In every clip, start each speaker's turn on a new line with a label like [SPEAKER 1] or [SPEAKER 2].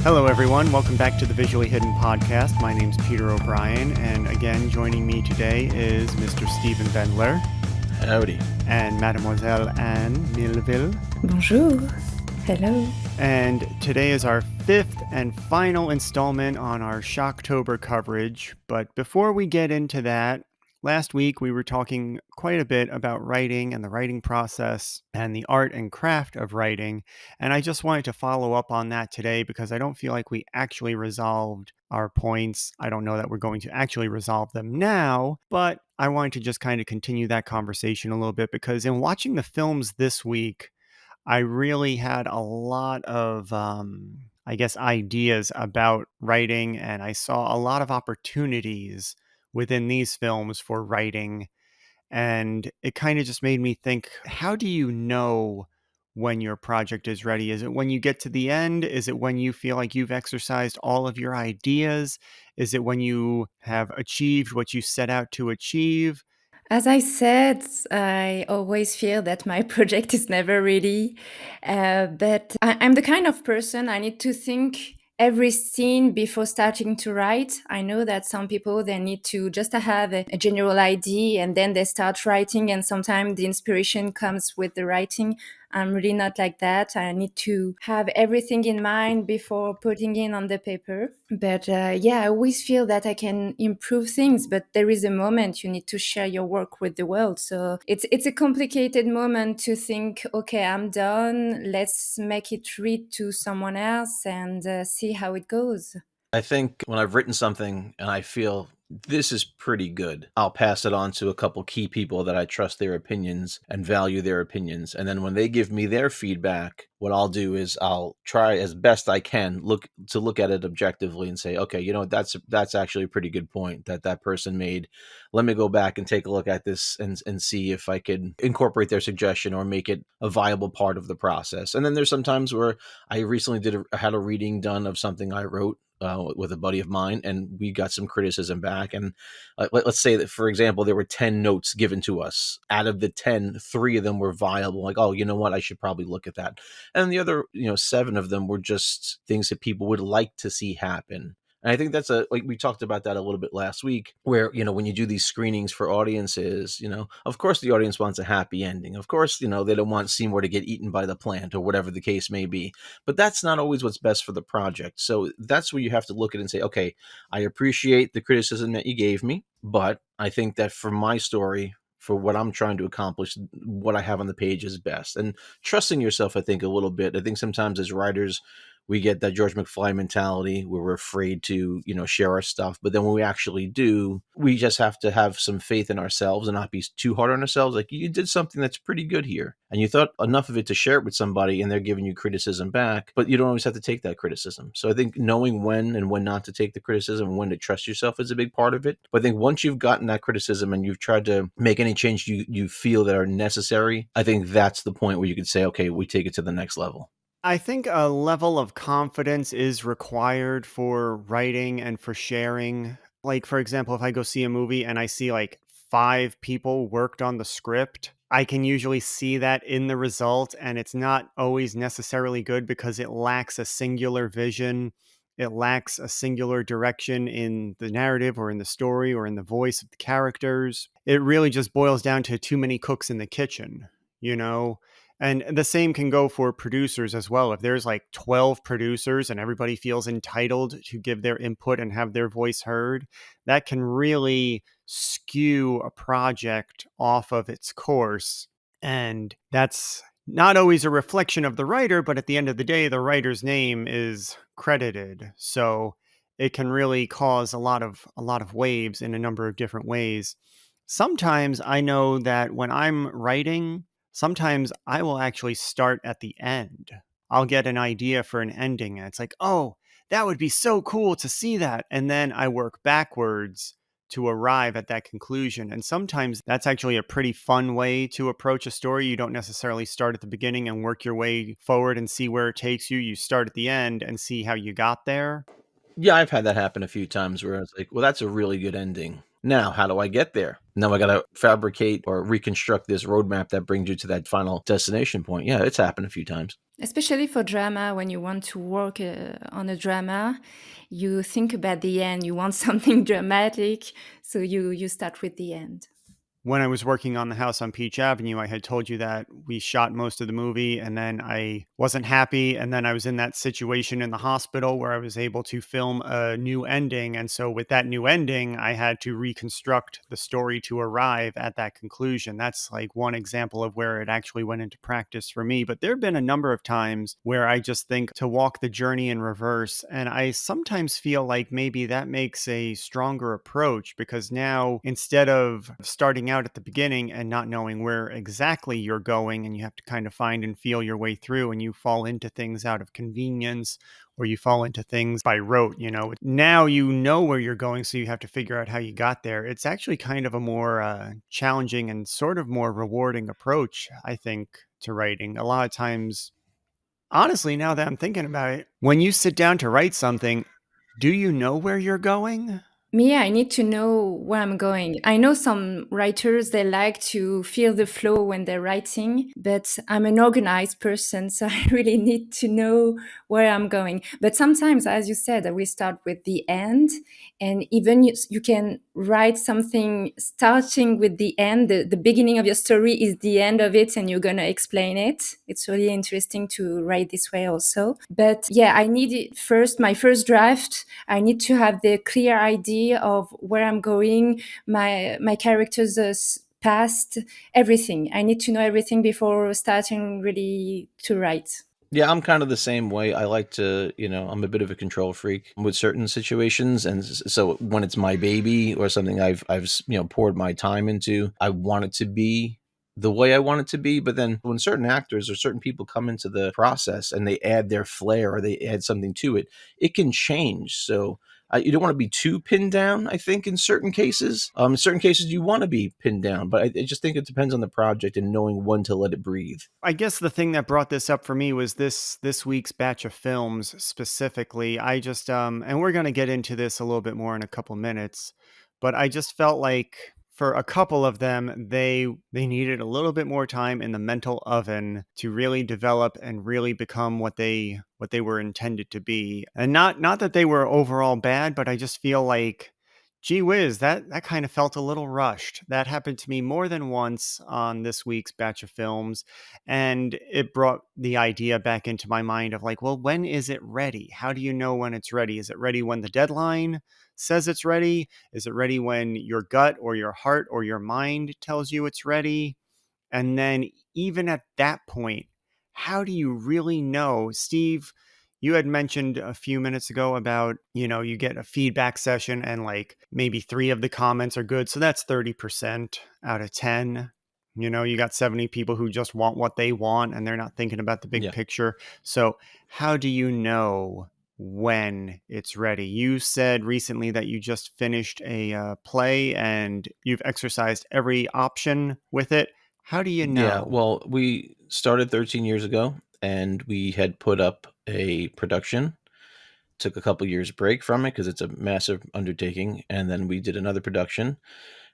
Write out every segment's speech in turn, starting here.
[SPEAKER 1] Hello, everyone. Welcome back to the Visually Hidden Podcast. My name's Peter O'Brien, and again, joining me today is Mr. Stephen Bendler.
[SPEAKER 2] Howdy.
[SPEAKER 1] And Mademoiselle Anne Milleville.
[SPEAKER 3] Bonjour. Hello.
[SPEAKER 1] And today is our fifth and final installment on our Shocktober coverage. But before we get into that, last week we were talking quite a bit about writing and the writing process and the art and craft of writing. And I just wanted to follow up on that today because I don't feel like we actually resolved our points. I don't know that we're going to actually resolve them now, but I wanted to just kind of continue that conversation a little bit because in watching the films this week, I really had a lot of, ideas about writing, and I saw a lot of opportunities within these films for writing. And it kind of just made me think, how do you know when your project is ready? Is it when you get to the end? Is it when you feel like you've exercised all of your ideas? Is it when you have achieved what you set out to achieve?
[SPEAKER 3] As I said, I always feel that my project is never ready. But I'm the kind of person I need to think every scene before starting to write. I know that some people, they need to just have a general idea and then they start writing, and sometimes the inspiration comes with the writing. I'm really not like that. I need to have everything in mind before putting it on the paper. But I always feel that I can improve things, but there is a moment you need to share your work with the world. So it's a complicated moment to think, okay, I'm done. Let's make it read to someone else and see how it goes.
[SPEAKER 2] I think when I've written something and I feel this is pretty good, I'll pass it on to a couple key people that I trust their opinions and value their opinions. And then when they give me their feedback, what I'll do is I'll try as best I can look at it objectively and say, okay, that's actually a pretty good point that person made. Let me go back and take a look at this and see if I could incorporate their suggestion or make it a viable part of the process. And then there's some times where I recently had a reading done of something I wrote with a buddy of mine, and we got some criticism back. And let's say that, for example, there were 10 notes given to us. Out of the 10, 3 of them were viable. Like, oh, you know what? I should probably look at that. And the other, 7 of them were just things that people would like to see happen. And I think that's like we talked about that a little bit last week, where, when you do these screenings for audiences, of course the audience wants a happy ending. Of course, they don't want Seymour to get eaten by the plant or whatever the case may be. But that's not always what's best for the project. So that's where you have to look at it and say, okay, I appreciate the criticism that you gave me, but I think that for my story, for what I'm trying to accomplish, what I have on the page is best. And trusting yourself, I think, a little bit. I think sometimes as writers, we get that George McFly mentality where we're afraid to, share our stuff. But then when we actually do, we just have to have some faith in ourselves and not be too hard on ourselves. Like, you did something that's pretty good here, and you thought enough of it to share it with somebody, and they're giving you criticism back, but you don't always have to take that criticism. So I think knowing when and when not to take the criticism and when to trust yourself is a big part of it. But I think once you've gotten that criticism and you've tried to make any change you feel that are necessary, I think that's the point where you could say, okay, we take it to the next level.
[SPEAKER 1] I think a level of confidence is required for writing and for sharing. Like, for example, if I go see a movie and I see like 5 people worked on the script, I can usually see that in the result, and it's not always necessarily good because it lacks a singular vision. It lacks a singular direction in the narrative or in the story or in the voice of the characters. It really just boils down to too many cooks in the kitchen, And the same can go for producers as well. If there's like 12 producers and everybody feels entitled to give their input and have their voice heard, that can really skew a project off of its course. And that's not always a reflection of the writer, but at the end of the day, the writer's name is credited. So it can really cause a lot of waves in a number of different ways. Sometimes I know that when I'm writing, sometimes I will actually start at the end. I'll get an idea for an ending, and it's like, oh, that would be so cool to see that. And then I work backwards to arrive at that conclusion. And sometimes that's actually a pretty fun way to approach a story. You don't necessarily start at the beginning and work your way forward and see where it takes you. You start at the end and see how you got there.
[SPEAKER 2] Yeah, I've had that happen a few times where I was like, well, that's a really good ending. Now, how do I get there? Now I got to fabricate or reconstruct this roadmap that brings you to that final destination point. Yeah, it's happened a few times.
[SPEAKER 3] Especially for drama, when you want to work on a drama, you think about the end. You want something dramatic, so you start with the end.
[SPEAKER 1] When I was working on the house on Peach Avenue, I had told you that we shot most of the movie and then I wasn't happy. And then I was in that situation in the hospital where I was able to film a new ending. And so, with that new ending, I had to reconstruct the story to arrive at that conclusion. That's like one example of where it actually went into practice for me. But there have been a number of times where I just think to walk the journey in reverse. And I sometimes feel like maybe that makes a stronger approach because now instead of starting out at the beginning and not knowing where exactly you're going and you have to kind of find and feel your way through and you fall into things out of convenience or you fall into things by rote, now you know where you're going, so you have to figure out how you got there. It's actually kind of a more challenging and sort of more rewarding approach, I think, to writing. A lot of times, honestly, now that I'm thinking about it, when you sit down to write something, do you know where you're going?
[SPEAKER 3] Me, I need to know where I'm going. I know some writers, they like to feel the flow when they're writing, but I'm an organized person, so I really need to know where I'm going. But sometimes, as you said, we start with the end, and even you can write something starting with the end. The beginning of your story is the end of it, and you're going to explain it. It's really interesting to write this way also. But yeah, I need it first, my first draft. I need to have the clear idea of where I'm going, my characters' past, everything. I need to know everything before starting really to write.
[SPEAKER 2] Yeah, I'm kind of the same way. I like to, I'm a bit of a control freak with certain situations, and so when it's my baby or something I've poured my time into, I want it to be the way I want it to be. But then when certain actors or certain people come into the process and they add their flair or they add something to it, it can change. So you don't want to be too pinned down, I think, in certain cases. In certain cases, you want to be pinned down, but I just think it depends on the project and knowing when to let it breathe.
[SPEAKER 1] I guess the thing that brought this up for me was this week's batch of films specifically. I just and we're going to get into this a little bit more in a couple minutes, but I just felt like for a couple of them they needed a little bit more time in the mental oven to really develop and really become what they were intended to be. And not that they were overall bad, but I just feel like gee whiz, that kind of felt a little rushed. That happened to me more than once on this week's batch of films, and it brought the idea back into my mind of like, well, when is it ready? How do you know when it's ready? Is it ready when the deadline says it's ready? Is it ready when your gut or your heart or your mind tells you it's ready? And then even at that point, how do you really know? Steve, you had mentioned a few minutes ago about, you get a feedback session and like maybe 3 of the comments are good. So that's 30% out of 10. You got 70 people who just want what they want and they're not thinking about the big
[SPEAKER 2] Yeah.
[SPEAKER 1] picture. So how do you know when it's ready? You said recently that you just finished a play and you've exercised every option with it. How do you
[SPEAKER 2] Yeah,
[SPEAKER 1] know?
[SPEAKER 2] well, we started 13 years ago and we had put up a production. Took a couple years break from it because it's a massive undertaking, and then we did another production,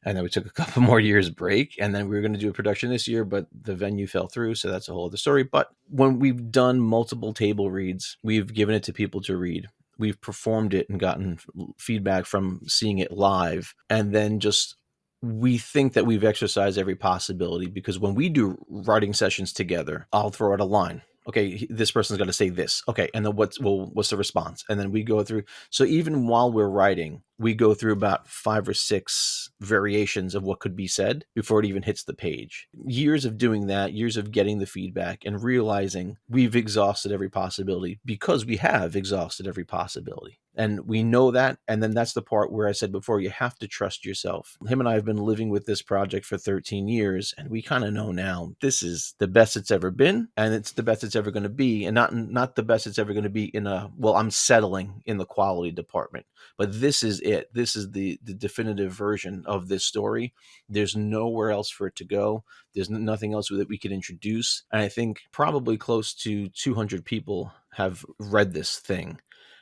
[SPEAKER 2] and then we took a couple more years break, and then we were going to do a production this year, but the venue fell through, so that's a whole other story. But when we've done multiple table reads, we've given it to people to read. We've performed it and gotten feedback from seeing it live, and then just we think that we've exercised every possibility because when we do writing sessions together, I'll throw out a line. Okay, this person's got to say this. Okay, and then what's the response? And then we go through. So even while we're writing, we go through about 5 or 6 variations of what could be said before it even hits the page. Years of doing that, years of getting the feedback and realizing we've exhausted every possibility because we have exhausted every possibility. And we know that. And then that's the part where I said before, you have to trust yourself. Him and I have been living with this project for 13 years, and we kind of know now this is the best it's ever been, and it's the best it's ever going to be. And not the best it's ever going to be I'm settling in the quality department. But this is it. This is the definitive version of this story. There's nowhere else for it to go. There's nothing else that we can introduce. And I think probably close to 200 people have read this thing.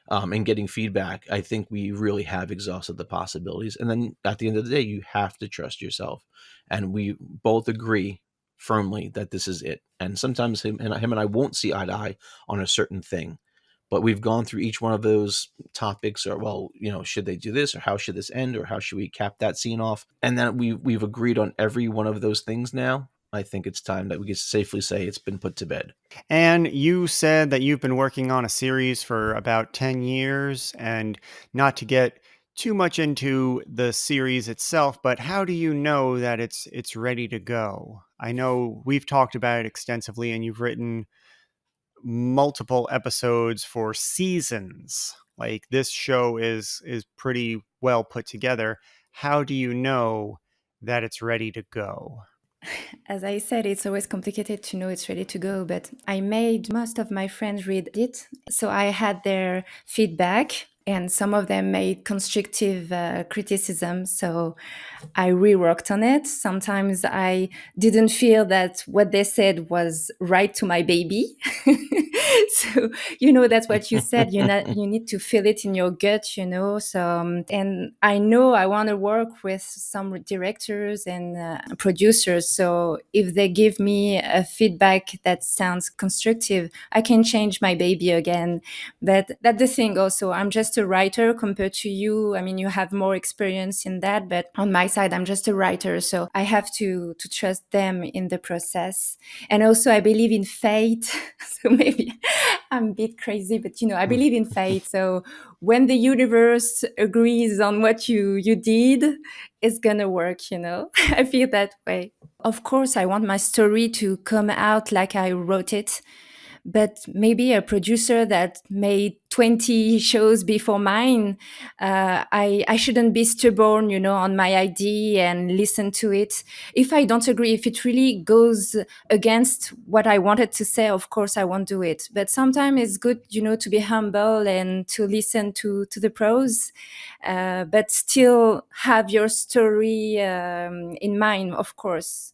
[SPEAKER 2] And getting feedback, I think we really have exhausted the possibilities. And then at the end of the day, you have to trust yourself. And we both agree firmly that this is it. And sometimes him and I won't see eye to eye on a certain thing. But we've gone through each one of those topics, or, well, should they do this, or how should this end, or how should we cap that scene off? And then we've agreed on every one of those things now. I think it's time that we can safely say it's been put to bed.
[SPEAKER 1] And you said that you've been working on a series for about 10 years, and not to get too much into the series itself, but how do you know that it's ready to go? I know we've talked about it extensively, and you've written multiple episodes for seasons. Like, this show is pretty well put together. How do you know that it's ready to go?
[SPEAKER 3] As I said, it's always complicated to know it's ready to go, but I made most of my friends read it. So I had their feedback, and some of them made constructive criticism. So I reworked on it. Sometimes I didn't feel that what they said was right to my baby. So, that's what you said. You need to feel it in your gut. So, and I know I want to work with some directors and producers. So if they give me a feedback that sounds constructive, I can change my baby again. But that's the thing also. I'm just a writer compared to you. I mean, you have more experience in that, but on my side, I'm just a writer. So I have to trust them in the process. And also I believe in fate. So maybe I'm a bit crazy, but I believe in fate. So when the universe agrees on what you did, it's gonna work. I feel that way. Of course, I want my story to come out like I wrote it, but maybe a producer that made 20 shows before mine, I shouldn't be stubborn, on my idea and listen to it. If I don't agree, if it really goes against what I wanted to say, of course I won't do it. But sometimes it's good, to be humble and to listen to the pros, but still have your story in mind, of course.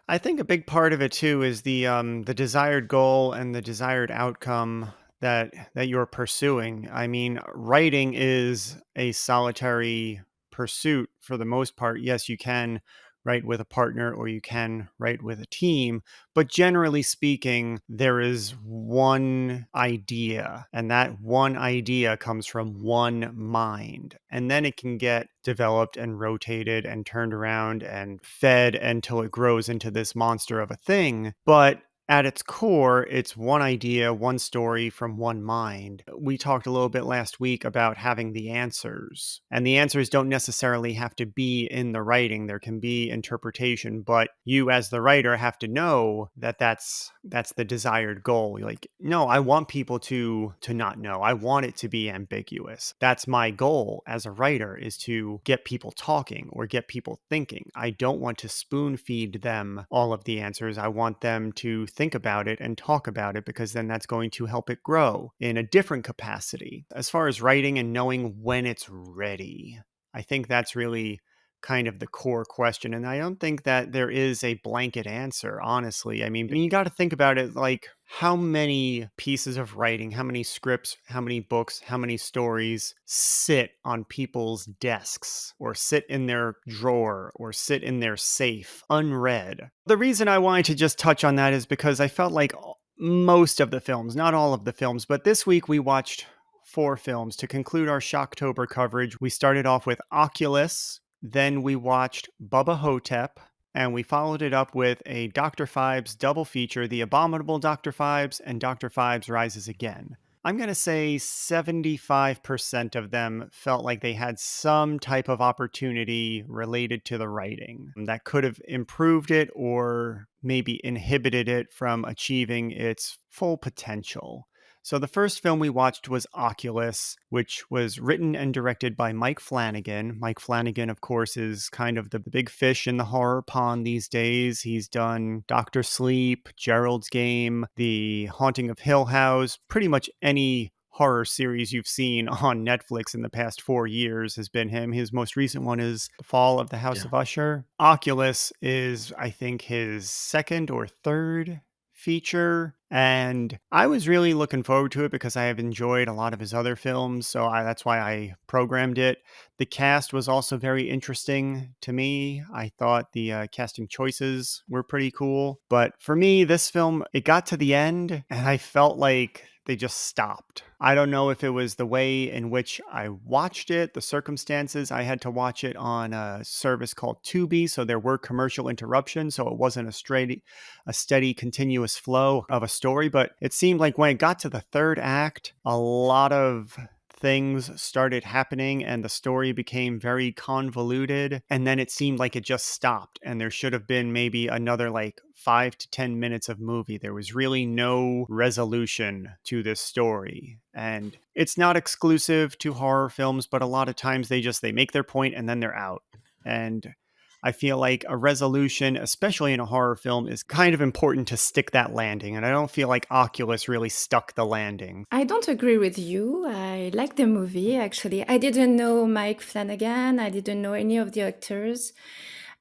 [SPEAKER 1] I think a big part of it too is the desired goal and the desired outcome that you're pursuing. I mean, writing is a solitary pursuit for the most part. Yes, you can write with a partner or you can write with a team, but generally speaking, there is one idea, and that one idea comes from one mind. And then it can get developed and rotated and turned around and fed until it grows into this monster of a thing. But at its core, it's one idea, one story from one mind. We talked a little bit last week about having the answers, and the answers don't necessarily have to be in the writing. There can be interpretation, but you as the writer have to know that that's the desired goal. Like, no, I want people to not know. I want it to be ambiguous. That's my goal as a writer, is to get people talking or get people thinking. I don't want to spoon feed them all of the answers. I want them to think about it and talk about it, because then that's going to help it grow in a different capacity. As far as writing and knowing when it's ready, I think that's really kind of the core question. And I don't think that there is a blanket answer, honestly. I mean, you got to think about it like, how many pieces of writing, how many scripts, how many books, how many stories sit on people's desks or sit in their drawer or sit in their safe unread? The reason I wanted to just touch on that is because I felt like most of the films, not all of the films, but this week we watched 4 films to conclude our Shocktober coverage. We started off with Oculus, then we watched Bubba Ho-Tep, and we followed it up with a Dr. Phibes double feature, The Abominable Dr. Phibes and Dr. Phibes Rises Again. I'm going to say 75% of them felt like they had some type of opportunity related to the writing that could have improved it or maybe inhibited it from achieving its full potential. So the first film we watched was Oculus, which was written and directed by Mike Flanagan. Mike Flanagan, of course, is kind of the big fish in the horror pond these days. He's done Dr. Sleep, Gerald's Game, The Haunting of Hill House. Pretty much any horror series you've seen on Netflix in the past 4 years has been him. His most recent one is The Fall of the House of Usher. Oculus is, I think, his second or third feature, and I was really looking forward to it because I have enjoyed a lot of his other films, so that's why I programmed it. The cast was also very interesting to me. I thought the casting choices were pretty cool. But for me, this film, it got to the end and I felt like they just stopped. I don't know if it was the way in which I watched it, the circumstances. I had to watch it on a service called Tubi, so there were commercial interruptions, so it wasn't a steady, continuous flow of a story. But it seemed like when it got to the third act, a lot of things started happening and the story became very convoluted, and then it seemed like it just stopped and there should have been maybe another like 5 to 10 minutes of movie. There was really no resolution to this story, and it's not exclusive to horror films, but a lot of times they make their point and then they're out. And I feel like a resolution, especially in a horror film, is kind of important to stick that landing. And I don't feel like Oculus really stuck the landing.
[SPEAKER 3] I don't agree with you. I like the movie, actually. I didn't know Mike Flanagan. I didn't know any of the actors.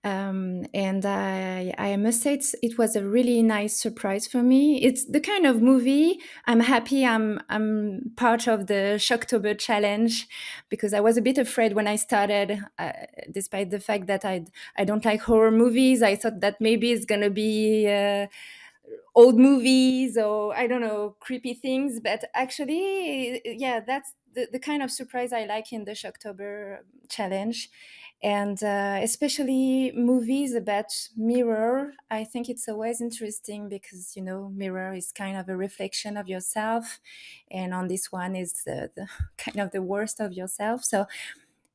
[SPEAKER 3] And I must say it was a really nice surprise for me. It's the kind of movie I'm happy I'm part of the Shocktober challenge, because I was a bit afraid when I started, despite the fact that I don't like horror movies. I thought that maybe it's gonna be old movies or I don't know, creepy things. But actually, yeah, that's the kind of surprise I like in the Shocktober challenge. And especially movies about mirror, I think it's always interesting because, mirror is kind of a reflection of yourself. And on this one is the kind of the worst of yourself. So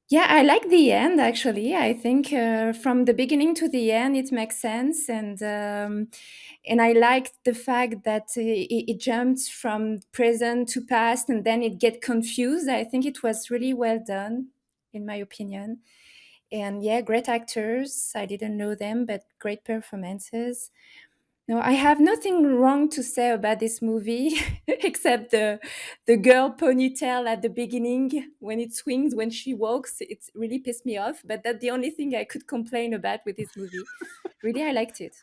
[SPEAKER 3] yeah, I like the end actually. I think from the beginning to the end, it makes sense, and I liked the fact that it jumped from present to past, and then it get confused. I think it was really well done, in my opinion. And yeah, great actors. I didn't know them, but great performances. No, I have nothing wrong to say about this movie except the girl ponytail at the beginning when it swings when she walks. It really pissed me off. But that's the only thing I could complain about with this movie. Really, I liked it.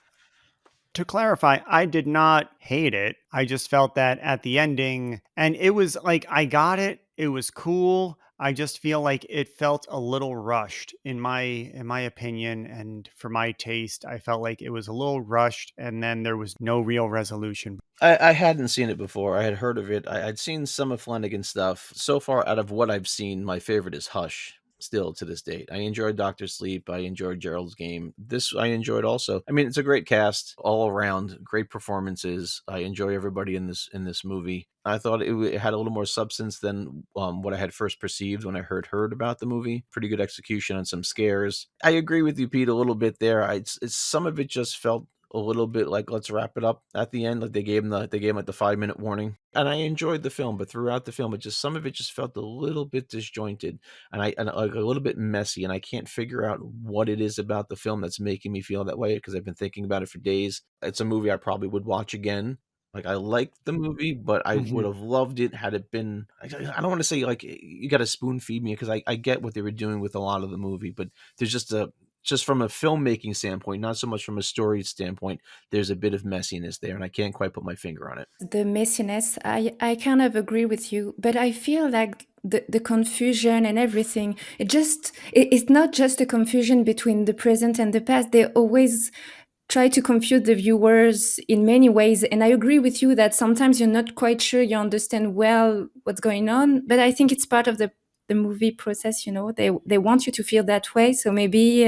[SPEAKER 1] To clarify, I did not hate it. I just felt that at the ending, and it was like I got it. It was cool. I just feel like it felt a little rushed in my opinion, and for my taste, I felt like it was a little rushed and then there was no real resolution.
[SPEAKER 2] I hadn't seen it before. I had heard of it. I'd seen some of Flanagan's stuff. So far, out of what I've seen, my favorite is Hush. Still to this date, I enjoyed Doctor Sleep. I enjoyed Gerald's Game. This I enjoyed also. I mean, it's a great cast all around. Great performances. I enjoy everybody in this movie. I thought it had a little more substance than what I had first perceived when I heard about the movie. Pretty good execution on some scares. I agree with you, Pete, a little bit there. It's some of it just felt a little bit like let's wrap it up at the end. Like they gave him like the 5-minute warning. And I enjoyed the film, but throughout the film, some of it just felt a little bit disjointed and like a little bit messy. And I can't figure out what it is about the film that's making me feel that way because I've been thinking about it for days. It's a movie I probably would watch again. Like I liked the movie, but I would have loved it had it been. I don't want to say like you got to spoon feed me because I get what they were doing with a lot of the movie, but there's just from a filmmaking standpoint, not so much from a story standpoint, there's a bit of messiness there, and I can't quite put my finger on it.
[SPEAKER 3] The messiness, I kind of agree with you, but I feel like the confusion and everything, it's not just a confusion between the present and the past. They always try to confuse the viewers in many ways. And I agree with you that sometimes you're not quite sure you understand well what's going on, but I think it's part of the movie process, they want you to feel that way. So maybe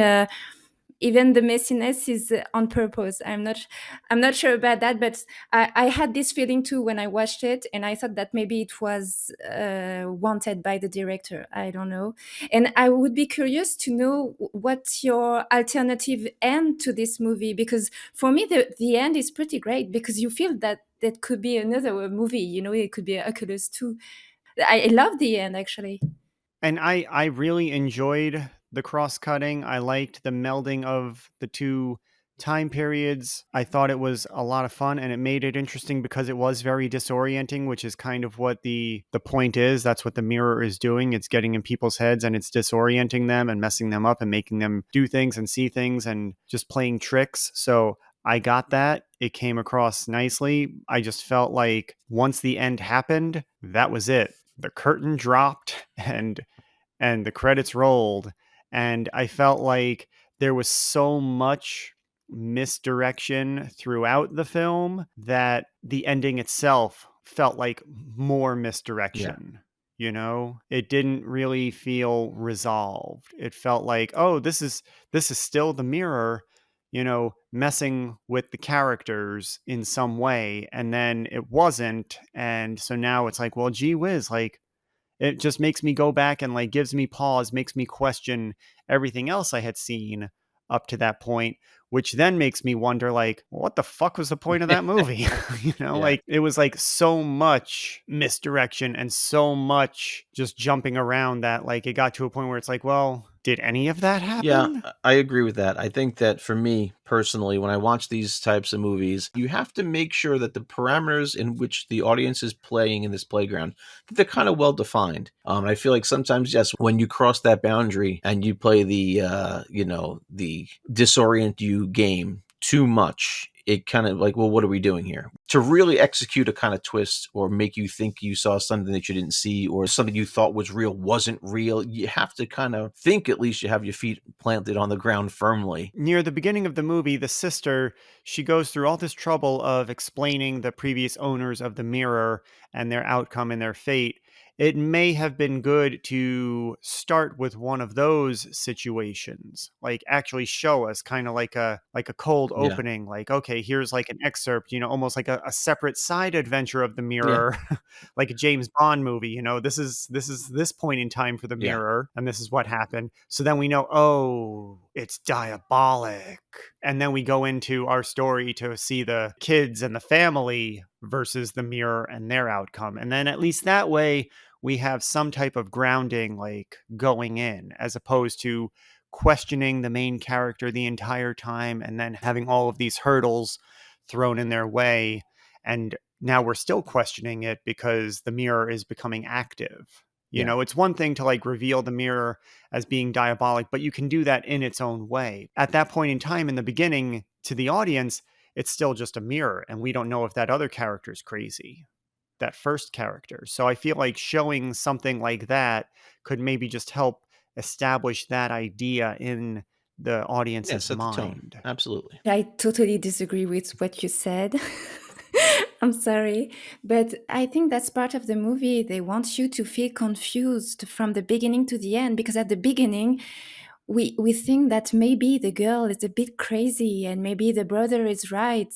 [SPEAKER 3] even the messiness is on purpose. I'm not sure about that, but I had this feeling too when I watched it, and I thought that maybe it was wanted by the director. I don't know, and I would be curious to know what's your alternative end to this movie, because for me the end is pretty great because you feel that could be another movie. It could be Oculus too. I love the end actually.
[SPEAKER 1] And I really enjoyed the cross-cutting. I liked the melding of the two time periods. I thought it was a lot of fun, and it made it interesting because it was very disorienting, which is kind of what the point is. That's what the mirror is doing. It's getting in people's heads and it's disorienting them and messing them up and making them do things and see things and just playing tricks. So I got that. It came across nicely. I just felt like once the end happened, that was it. The curtain dropped and and the credits rolled, and I felt like there was so much misdirection throughout the film that the ending itself felt like more
[SPEAKER 2] Yeah.
[SPEAKER 1] misdirection. You know, it didn't really feel resolved. It felt like, oh, this is still the mirror, messing with the characters in some way, and then it wasn't. And so now it's like, well, gee whiz, like it just makes me go back and like gives me pause, makes me question everything else I had seen up to that point, which then makes me wonder like, what the fuck was the point of that movie?
[SPEAKER 2] Yeah.
[SPEAKER 1] Like it was like so much misdirection and so much just jumping around that like it got to a point where it's like, well, did any of that
[SPEAKER 2] Yeah,
[SPEAKER 1] happen?
[SPEAKER 2] I agree with that. I think that for me personally, when I watch these types of movies, you have to make sure that the parameters in which the audience is playing in this playground, that they're kind of well defined. I feel like sometimes, yes, when you cross that boundary and you play the disorient you game too much, it kind of like, well, what are we doing here? To really execute a kind of twist or make you think you saw something that you didn't see or something you thought was real wasn't real, you have to kind of think at least you have your feet planted on the ground firmly.
[SPEAKER 1] Near the beginning of the movie, the sister, she goes through all this trouble of explaining the previous owners of the mirror and their outcome and their fate. It may have been good to start with one of those situations, like actually show us kind of like a cold
[SPEAKER 2] Yeah.
[SPEAKER 1] opening, like, okay, here's like an excerpt, almost like a separate side adventure of the
[SPEAKER 2] Yeah.
[SPEAKER 1] mirror, like a James Bond movie, this is this point in time for the
[SPEAKER 2] Yeah.
[SPEAKER 1] mirror, and this is what happened. So then we know, oh, it's diabolic. And then we go into our story to see the kids and the family versus the mirror and their outcome. And then at least that way we have some type of grounding like going in, as opposed to questioning the main character the entire time and then having all of these hurdles thrown in their way, and now we're still questioning it because the mirror is becoming active.
[SPEAKER 2] Yeah.
[SPEAKER 1] It's one thing to like reveal the mirror as being diabolic, but you can do that in its own way. At that point in time in the beginning, to the audience, it's still just a mirror, and we don't know if that other character is crazy, that first character. So I feel like showing something like that could maybe just help establish that idea in the
[SPEAKER 2] Yeah.
[SPEAKER 1] audience's
[SPEAKER 2] Set the tone.
[SPEAKER 1] mind.
[SPEAKER 2] Absolutely.
[SPEAKER 3] I totally disagree with what you said. I'm sorry, but I think that's part of the movie. They want you to feel confused from the beginning to the end, because at the beginning we think that maybe the girl is a bit crazy and maybe the brother is right.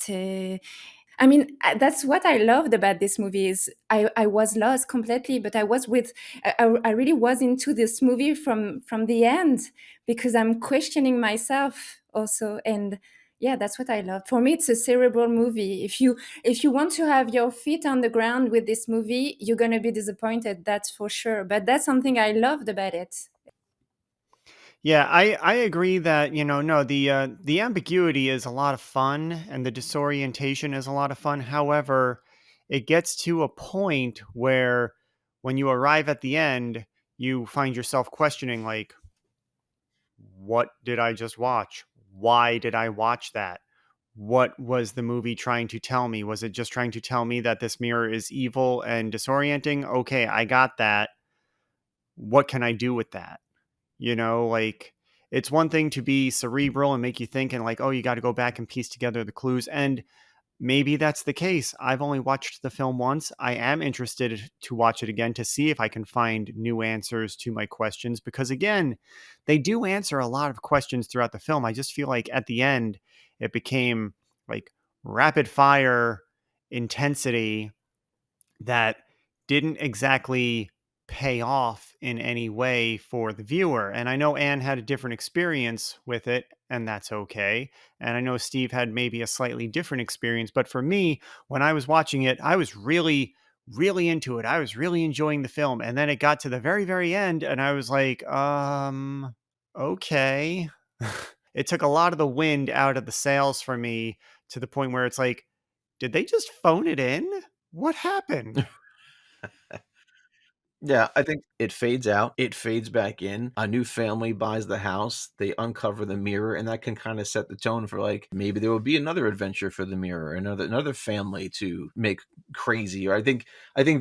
[SPEAKER 3] I mean, that's what I loved about this movie is I was lost completely, but I really was into this movie from the end, because I'm questioning myself also. And yeah, that's what I love. For me, it's a cerebral movie. If you want to have your feet on the ground with this movie, you're gonna be disappointed, that's for sure. But that's something I loved about it.
[SPEAKER 1] Yeah, I agree that, no, the ambiguity is a lot of fun and the disorientation is a lot of fun. However, it gets to a point where when you arrive at the end, you find yourself questioning like, what did I just watch? Why did I watch that? What was the movie trying to tell me? Was it just trying to tell me that this mirror is evil and disorienting? Okay, I got that. What can I do with that? Like it's one thing to be cerebral and make you think and like, oh, you got to go back and piece together the clues. And maybe that's the case. I've only watched the film once. I am interested to watch it again to see if I can find new answers to my questions, because again, they do answer a lot of questions throughout the film. I just feel like at the end, it became like rapid fire intensity that didn't exactly pay off in any way for the viewer. And I know Anne had a different experience with it, and that's okay. And I know Steve had maybe a slightly different experience. But for me, when I was watching it, I was really, really into it. I was really enjoying the film. And then it got to the very, very end, and I was like, okay. It took a lot of the wind out of the sails for me, to the point where it's like, did they just phone it in? What happened?
[SPEAKER 2] Yeah, I think it fades out, it fades back in, a new family buys the house, they uncover the mirror, and that can kinda set the tone for, like, maybe there will be another adventure for the mirror, another family to make crazy, or I think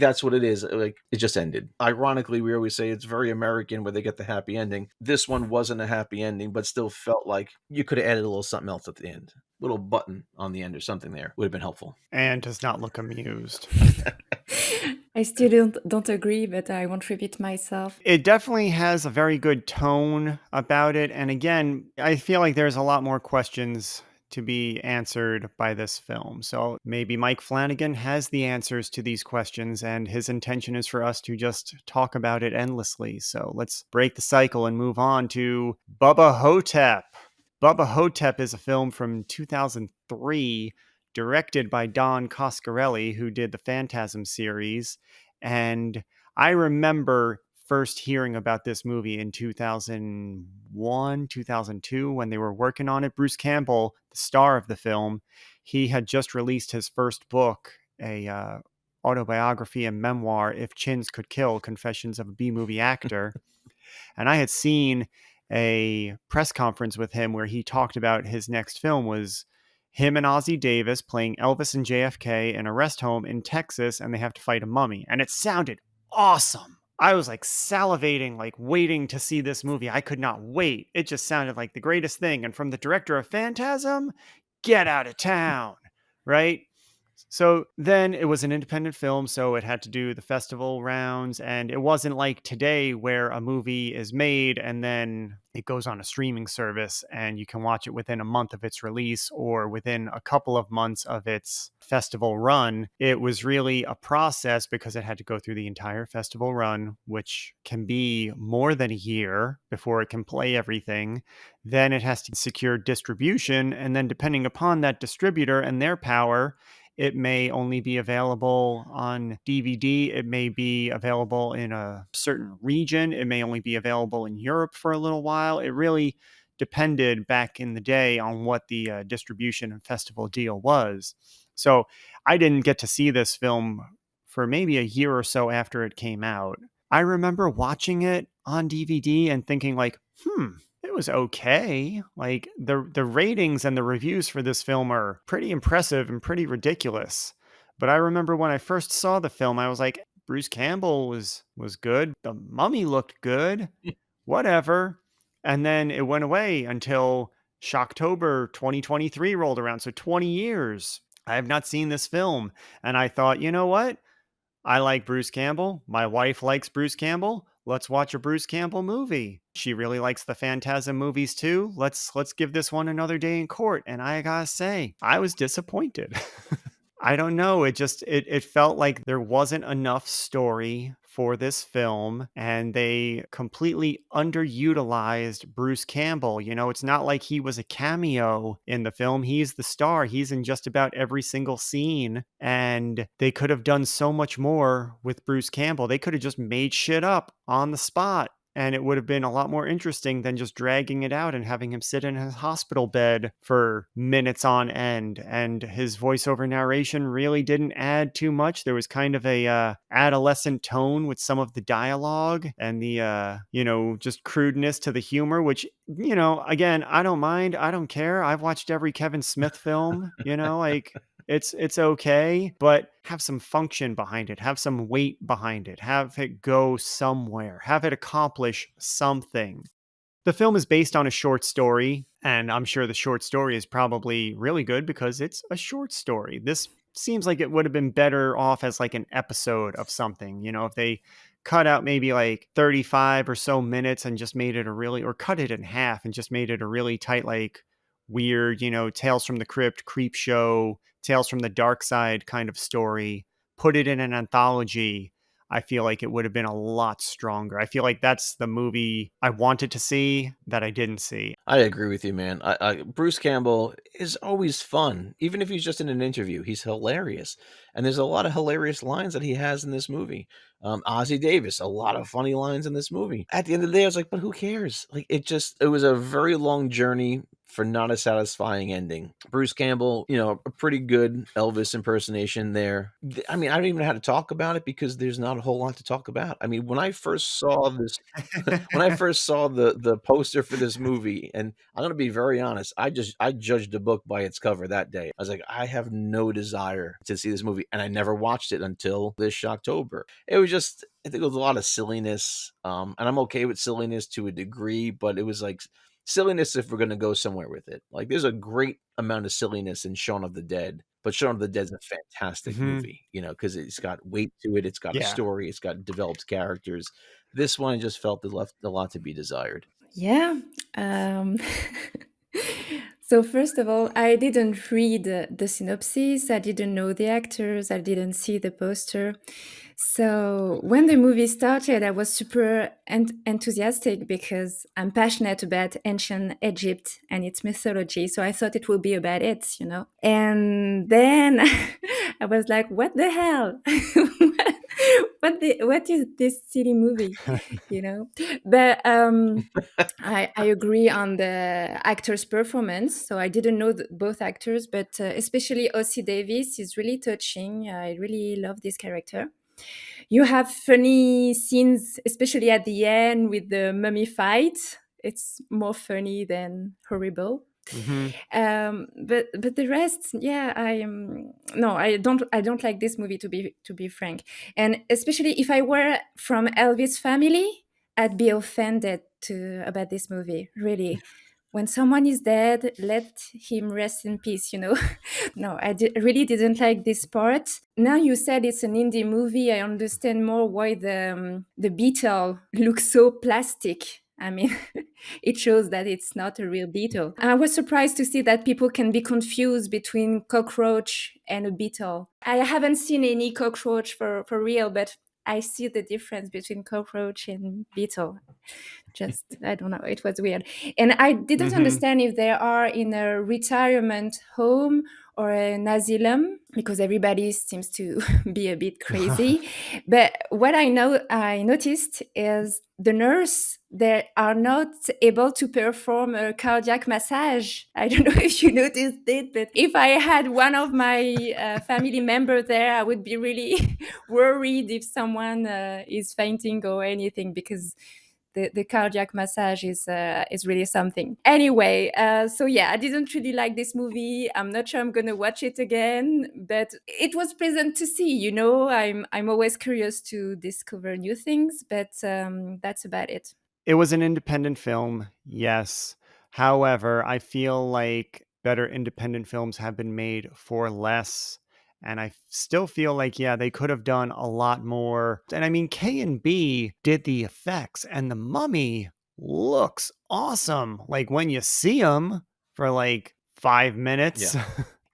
[SPEAKER 2] that's what it is, like, it just ended. Ironically, we always say it's very American where they get the happy ending. This one wasn't a happy ending, but still felt like you coulda added a little something else at the end. Little button on the end or something there would have been helpful.
[SPEAKER 1] And does not look amused.
[SPEAKER 3] I still don't agree, but I won't repeat myself.
[SPEAKER 1] It definitely has a very good tone about it. And again, I feel like there's a lot more questions to be answered by this film. So maybe Mike Flanagan has the answers to these questions, and his intention is for us to just talk about it endlessly. So let's break the cycle and move on to Bubba Ho-Tep. Bubba Ho-Tep is a film from 2003, directed by Don Coscarelli, who did the Phantasm series. And I remember first hearing about this movie in 2001, 2002, when they were working on it. Bruce Campbell, the star of the film, he had just released his first book, a autobiography and memoir, If Chins Could Kill, Confessions of a B-Movie Actor. And I had seen a press conference with him where he talked about his next film was him and Ossie Davis playing Elvis and JFK in a rest home in Texas, and they have to fight a mummy. And it sounded awesome. I was like salivating, like waiting to see this movie. I could not wait. It just sounded like the greatest thing. And from the director of Phantasm, get out of town, right? So then it was an independent film, so it had to do the festival rounds. And it wasn't like today where a movie is made and then it goes on a streaming service and you can watch it within a month of its release or within a couple of months of its festival run. It was really a process because it had to go through the entire festival run, which can be more than a year before it can play everything. Then it has to secure distribution. And then, depending upon that distributor and their power, it may only be available on DVD. It may be available in a certain region. It may only be available in Europe for a little while. It really depended back in the day on what the distribution and festival deal was. So I didn't get to see this film for maybe a year or so after it came out. I remember watching it on DVD and thinking like, it was okay. Like the ratings and the reviews for this film are pretty impressive and pretty ridiculous. But I remember when I first saw the film, I was like, Bruce Campbell was good. The mummy looked good. Whatever. And then it went away until Shocktober 2023 rolled around. So 20 years. I have not seen this film. And I thought, you know what? I like Bruce Campbell. My wife likes Bruce Campbell. Let's watch a Bruce Campbell movie. She really likes the Phantasm movies too. Let's give this one another day in court. And I gotta say, I was disappointed. I don't know. It felt like there wasn't enough story for this film, and they completely underutilized Bruce Campbell. You know, it's not like he was a cameo in the film. He's the star. He's in just about every single scene, and they could have done so much more with Bruce Campbell. They could have just made shit up on the spot. And it would have been a lot more interesting than just dragging it out and having him sit in his hospital bed for minutes on end. And his voiceover narration really didn't add too much. There was kind of a adolescent tone with some of the dialogue and the, just crudeness to the humor, which, again, I don't mind. I don't care. I've watched every Kevin Smith film, like... It's okay, but have some function behind it, have some weight behind it, have it go somewhere, have it accomplish something. The film is based on a short story, and I'm sure the short story is probably really good because it's a short story. This seems like it would have been better off as like an episode of something, if they cut out maybe like 35 or so minutes and just made it or cut it in half and just made it a really tight, like weird, Tales from the Crypt, Creep Show, Tales from the Dark Side kind of story, put it in an anthology. I feel like it would have been a lot stronger. I feel like that's the movie I wanted to see that I didn't see.
[SPEAKER 2] I agree with you, man. Bruce Campbell is always fun. Even if he's just in an interview, he's hilarious. And there's a lot of hilarious lines that he has in this movie. Ossie Davis, a lot of funny lines in this movie. At the end of the day, I was like, but who cares? Like, it was a very long journey for not a satisfying ending. Bruce Campbell, a pretty good Elvis impersonation there. I mean, I don't even know how to talk about it because there's not a whole lot to talk about. I mean, when I first saw this, when I first saw the poster for this movie, and I'm gonna be very honest, I judged the book by its cover that day. I was like, I have no desire to see this movie, and I never watched it until this Shocktober. It was just, I think it was a lot of silliness, and I'm okay with silliness to a degree, but it was like silliness if we're gonna go somewhere with it. Like, there's a great amount of silliness in Shaun of the Dead, but Shaun of the Dead's a fantastic
[SPEAKER 1] Mhm.
[SPEAKER 2] movie, because it's got weight to it, it's got a
[SPEAKER 1] Yeah.
[SPEAKER 2] story, it's got developed characters. This one just felt it left a lot to be desired.
[SPEAKER 3] Yeah. Um, so first of all, I didn't read the synopsis. I didn't know the actors. I didn't see the poster. So when the movie started, I was super enthusiastic because I'm passionate about ancient Egypt and its mythology. So I thought it would be about it. And then I was like, "What the hell? What is this silly movie?" You know. But I agree on the actor's performance. So I didn't know both actors, but especially Ossie Davis is really touching. I really love this character. You have funny scenes, especially at the end with the mummy fight. It's more funny than horrible.
[SPEAKER 1] Mhm.
[SPEAKER 3] But the rest, yeah, no, I don't like this movie, to be frank, and especially if I were from Elvis family, I'd be offended about this movie. Really, when someone is dead, let him rest in peace. No, really didn't like this part. Now you said it's an indie movie. I understand more why the beetle looks so plastic. I mean, it shows that it's not a real beetle. I was surprised to see that people can be confused between cockroach and a beetle. I haven't seen any cockroach for real, but I see the difference between cockroach and beetle. Just, I don't know, it was weird. And I didn't
[SPEAKER 1] Mhm.
[SPEAKER 3] understand if they are in a retirement home or an asylum, because everybody seems to be a bit crazy. But what I noticed is the nurse, they are not able to perform a cardiac massage. I don't know if you noticed it, but if I had one of my family member there, I would be really worried if someone is fainting or anything, because the cardiac massage is really something. Anyway, so yeah, I didn't really like this movie. I'm not sure I'm gonna watch it again, but it was pleasant to see. I'm always curious to discover new things, but that's about it.
[SPEAKER 1] It was an independent film, yes. However, I feel like better independent films have been made for less. And I still feel like, yeah, they could have done a lot more. And I mean, K and B did the effects, and the mummy looks awesome. Like when you see him for like 5 minutes,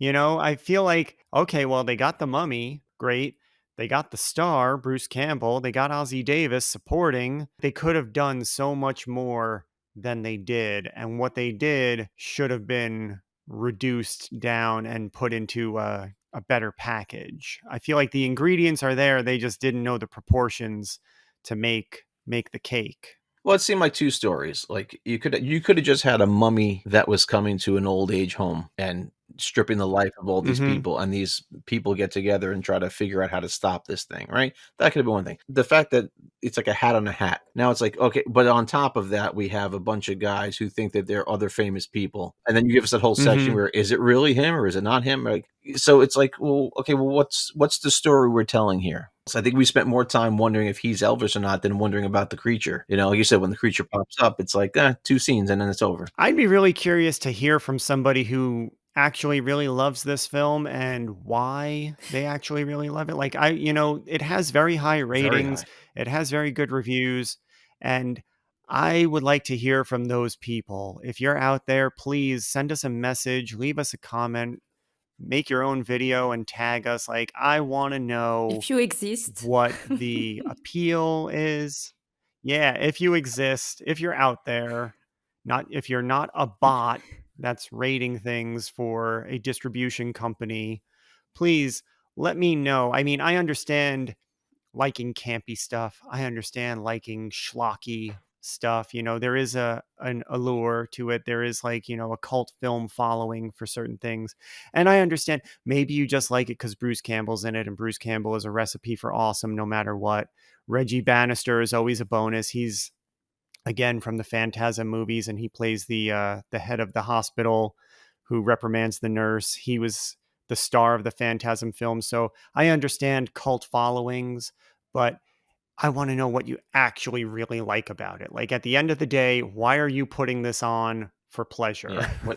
[SPEAKER 2] Yeah.
[SPEAKER 1] I feel like, okay, well, they got the mummy, great. They got the star, Bruce Campbell. They got Ossie Davis supporting. They could have done so much more than they did. And what they did should have been reduced down and put into a better package. I feel like the ingredients are there. They just didn't know the proportions to make the cake.
[SPEAKER 2] Well, it seemed like two stories. Like you could have just had a mummy that was coming to an old age home and stripping the life of all these
[SPEAKER 1] Mm-hmm.
[SPEAKER 2] people, and these people get together and try to figure out how to stop this thing, right? That could have been one thing. The fact that it's like a hat on a hat. Now it's like, okay, but on top of that, we have a bunch of guys who think that they're other famous people. And then you give us that whole section
[SPEAKER 1] Mm-hmm.
[SPEAKER 2] where is it really him or is it not him? Like, so it's like, well, okay, well, what's the story we're telling here? So I think we spent more time wondering if he's Elvis or not than wondering about the creature. Like you said, when the creature pops up, it's like, two scenes and then it's over.
[SPEAKER 1] I'd be really curious to hear from somebody who actually really loves this film and why they actually really love it. Like it has very high
[SPEAKER 2] Very
[SPEAKER 1] ratings,
[SPEAKER 2] high.
[SPEAKER 1] it has very good reviews, and I would like to hear from those people. If you're out there, please send us a message, leave us a comment, make your own video and tag us. Like, I want to know
[SPEAKER 3] If you exist.
[SPEAKER 1] what the appeal is. Yeah, if you exist, if you're out there, not if you're not a bot that's rating things for a distribution company, please let me know. I mean, I understand liking campy stuff. I understand liking schlocky stuff. There is an allure to it. There is like, a cult film following for certain things. And I understand maybe you just like it because Bruce Campbell's in it, and Bruce Campbell is a recipe for awesome no matter what. Reggie Bannister is always a bonus. He's again from the Phantasm movies, and he plays the head of the hospital who reprimands the nurse. He was the star of the Phantasm film, so I understand cult followings, but I want to know what you actually really like about it. Like at the end of the day, why are you putting this on for pleasure?
[SPEAKER 2] Yeah.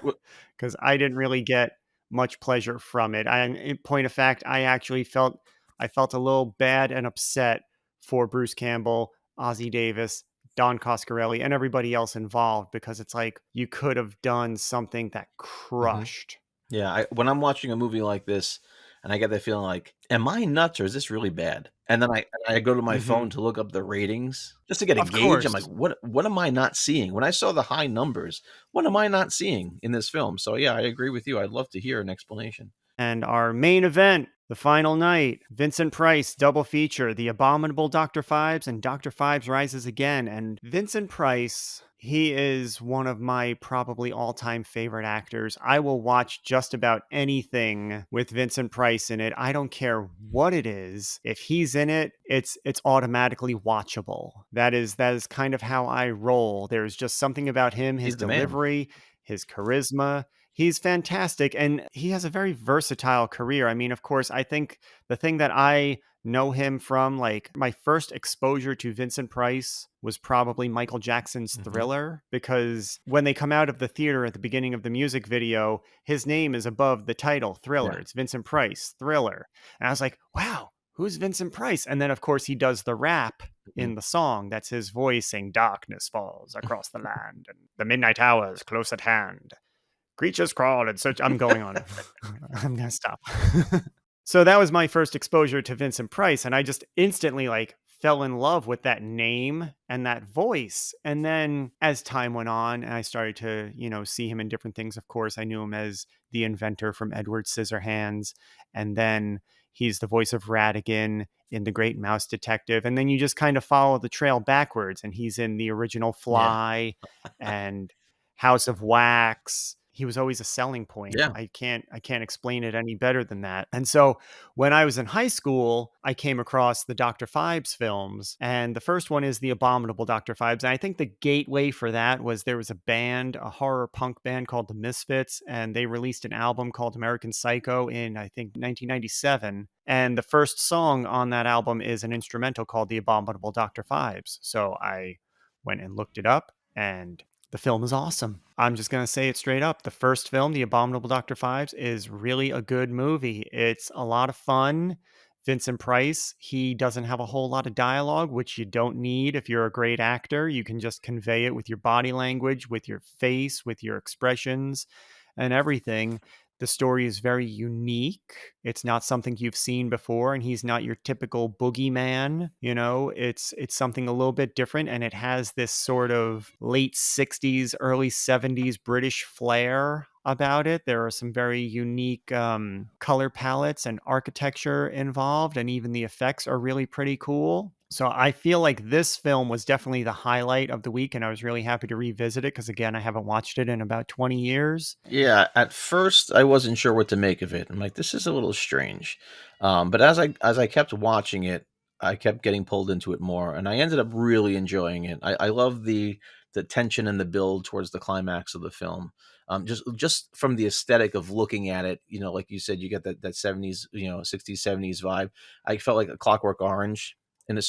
[SPEAKER 1] Because I didn't really get much pleasure from it. In point of fact, I felt a little bad and upset for Bruce Campbell, Ossie Davis, Don Coscarelli, and everybody else involved, because it's like you could have done something that
[SPEAKER 2] Mhm.
[SPEAKER 1] crushed.
[SPEAKER 2] Yeah, when I'm watching a movie like this, and I get that feeling like, "Am I nuts or is this really bad?" And then I go to my
[SPEAKER 1] Hmm.
[SPEAKER 2] phone to look up the ratings just to get a
[SPEAKER 1] Of
[SPEAKER 2] gauge. I'm like,
[SPEAKER 1] course.
[SPEAKER 2] "What am I not seeing?" When I saw the high numbers, what am I not seeing in this film? So yeah, I agree with you. I'd love to hear an explanation.
[SPEAKER 1] And our main event, the final night, Vincent Price double feature, The Abominable Dr. Phibes and Dr. Phibes Rises Again. And Vincent Price, he is one of my probably all-time favorite actors. I will watch just about anything with Vincent Price in it. I don't care what it is. If he's in it, it's automatically watchable. That is kind of how I roll. There's just something about him, his
[SPEAKER 2] He's the man.
[SPEAKER 1] delivery, his charisma. He's fantastic, and he has a very versatile career. I mean, of course, I think the thing that I know him from, like my first exposure to Vincent Price was probably Michael Jackson's
[SPEAKER 2] Mhm.
[SPEAKER 1] Thriller, because when they come out of the theater at the beginning of the music video, his name is above the title, Thriller.
[SPEAKER 2] Yeah.
[SPEAKER 1] It's Vincent Price, Thriller. And I was like, wow, who's Vincent Price? And then, of course, he does the rap
[SPEAKER 2] Mhm.
[SPEAKER 1] in the song. That's his voice saying, "Darkness falls across the land, and the midnight hour is close at hand. Creatures crawl and search." I'm going on. I'm gonna stop. So that was my first exposure to Vincent Price, and I just instantly like fell in love with that name and that voice. And then as time went on and I started to, see him in different things, of course, I knew him as the inventor from Edward Scissorhands. And then he's the voice of Ratigan in The Great Mouse Detective. And then you just kind of follow the trail backwards, and he's in the original
[SPEAKER 2] Yeah.
[SPEAKER 1] Fly and House of Wax. He was always a selling point.
[SPEAKER 2] Yeah.
[SPEAKER 1] I can't explain it any better than that. And so when I was in high school, I came across the Dr. Phibes films, and the first one is The Abominable Dr. Phibes. And I think the gateway for that was there was a band, a horror punk band called the Misfits, and they released an album called American Psycho in, I think, 1997. And the first song on that album is an instrumental called The Abominable Dr. Phibes. So I went and looked it up, and the film is awesome. I'm just going to say it straight up. The first film, The Abominable Dr. Phibes, is really a good movie. It's a lot of fun. Vincent Price, he doesn't have a whole lot of dialogue, which you don't need if you're a great actor. You can just convey it with your body language, with your face, with your expressions, and everything. The story is very unique. It's not something you've seen before, and he's not your typical boogeyman. It's something a little bit different, and it has this sort of late 60s, early 70s British flair about it. There are some very unique color palettes and architecture involved, and even the effects are really pretty cool. So I feel like this film was definitely the highlight of the week, and I was really happy to revisit it because, again, I haven't watched it in about 20 years.
[SPEAKER 2] Yeah, at first I wasn't sure what to make of it. I'm like, this is a little strange. But as I kept watching it, I kept getting pulled into it more, and I ended up really enjoying it. I love the tension and the build towards the climax of the film. Just from the aesthetic of looking at it, like you said, you get that 70s, 60s, 70s vibe. I felt like a Clockwork Orange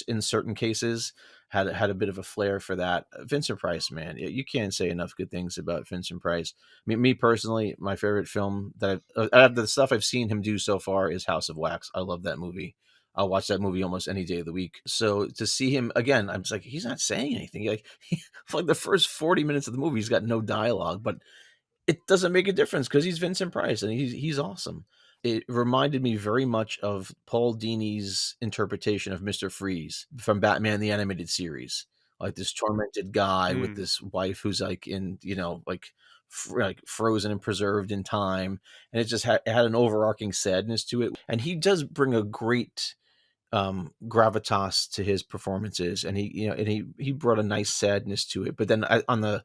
[SPEAKER 2] in certain cases had a bit of a flair for that. Vincent Price, man, you can't say enough good things about Vincent Price. Me personally, my favorite film that out of the stuff I've seen him do so far is House of Wax. I love that movie. I'll watch that movie almost any day of the week. So to see him again, I'm just like, he's not saying anything. Like for like the first 40 minutes of the movie, he's got no dialogue, but it doesn't make a difference because he's Vincent Price and he's awesome. It reminded me very much of Paul Dini's interpretation of Mr. Freeze from Batman the Animated Series. Like this tormented guy with
[SPEAKER 1] Hmm.
[SPEAKER 2] this wife who's like in, like frozen and preserved in time, and it just it had an overarching sadness to it. And he does bring a great gravitas to his performances, and he brought a nice sadness to it. But then on the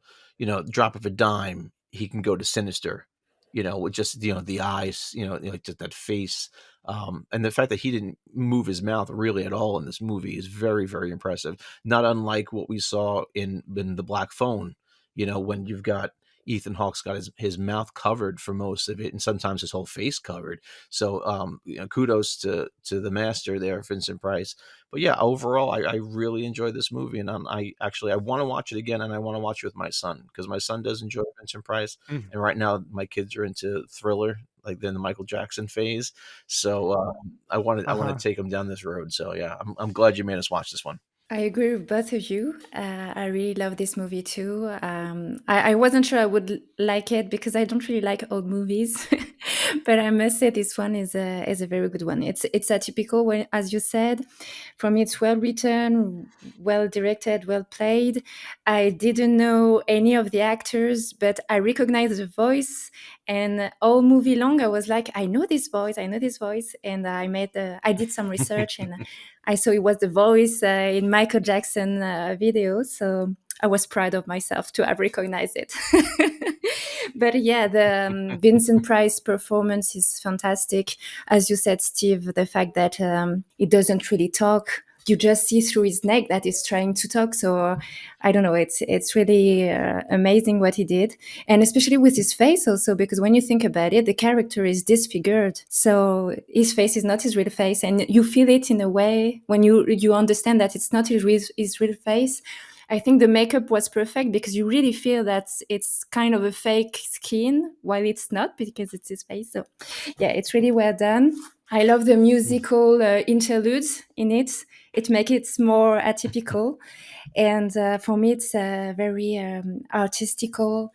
[SPEAKER 2] drop of a dime, he can go to sinister, with just the eyes, like just that face, and the fact that he didn't move his mouth really at all in this movie is very, very impressive. Not unlike what we saw in the Black Phone, when you've got Ethan Hawke's got his mouth covered for most of it, and sometimes his whole face covered. So, kudos to the master there, Vincent Price. But yeah, overall, I really enjoyed this movie, and I want to watch it again, and I want to watch it with my son because my son does enjoy Vincent Price,
[SPEAKER 1] Mm.
[SPEAKER 2] and right now my kids are into thriller, like they're in the Michael Jackson phase. So I want
[SPEAKER 1] Uh-huh.
[SPEAKER 2] to take them down this road. So yeah, I'm glad you made us watch this one.
[SPEAKER 3] I agree with both of you. I really love this movie too. I wasn't sure I would like it because I don't really like old movies, but I must say this one is a very good one. It's atypical, when, as you said. For me, it's well written, well directed, well played. I didn't know any of the actors, but I recognized the voice. And all movie long, I was like, I know this voice, I know this voice, and I did some research and I saw it was the voice in Michael Jackson video, so I was proud of myself to have recognized it. But yeah, the Vincent Price performance is fantastic. As you said, Steve, the fact that he doesn't really talk, you just see through his neck that he's trying to talk. So I don't know, it's really amazing what he did, and especially with his face also, because when you think about it, the character is disfigured, so his face is not his real face, and you feel it in a way when you understand that it's not his real face. I think the makeup was perfect because you really feel that it's kind of a fake skin while it's not, because it's his face. So yeah, it's really well done. I love the musical interludes in it. It makes it more atypical. And for me, it's a very artistical,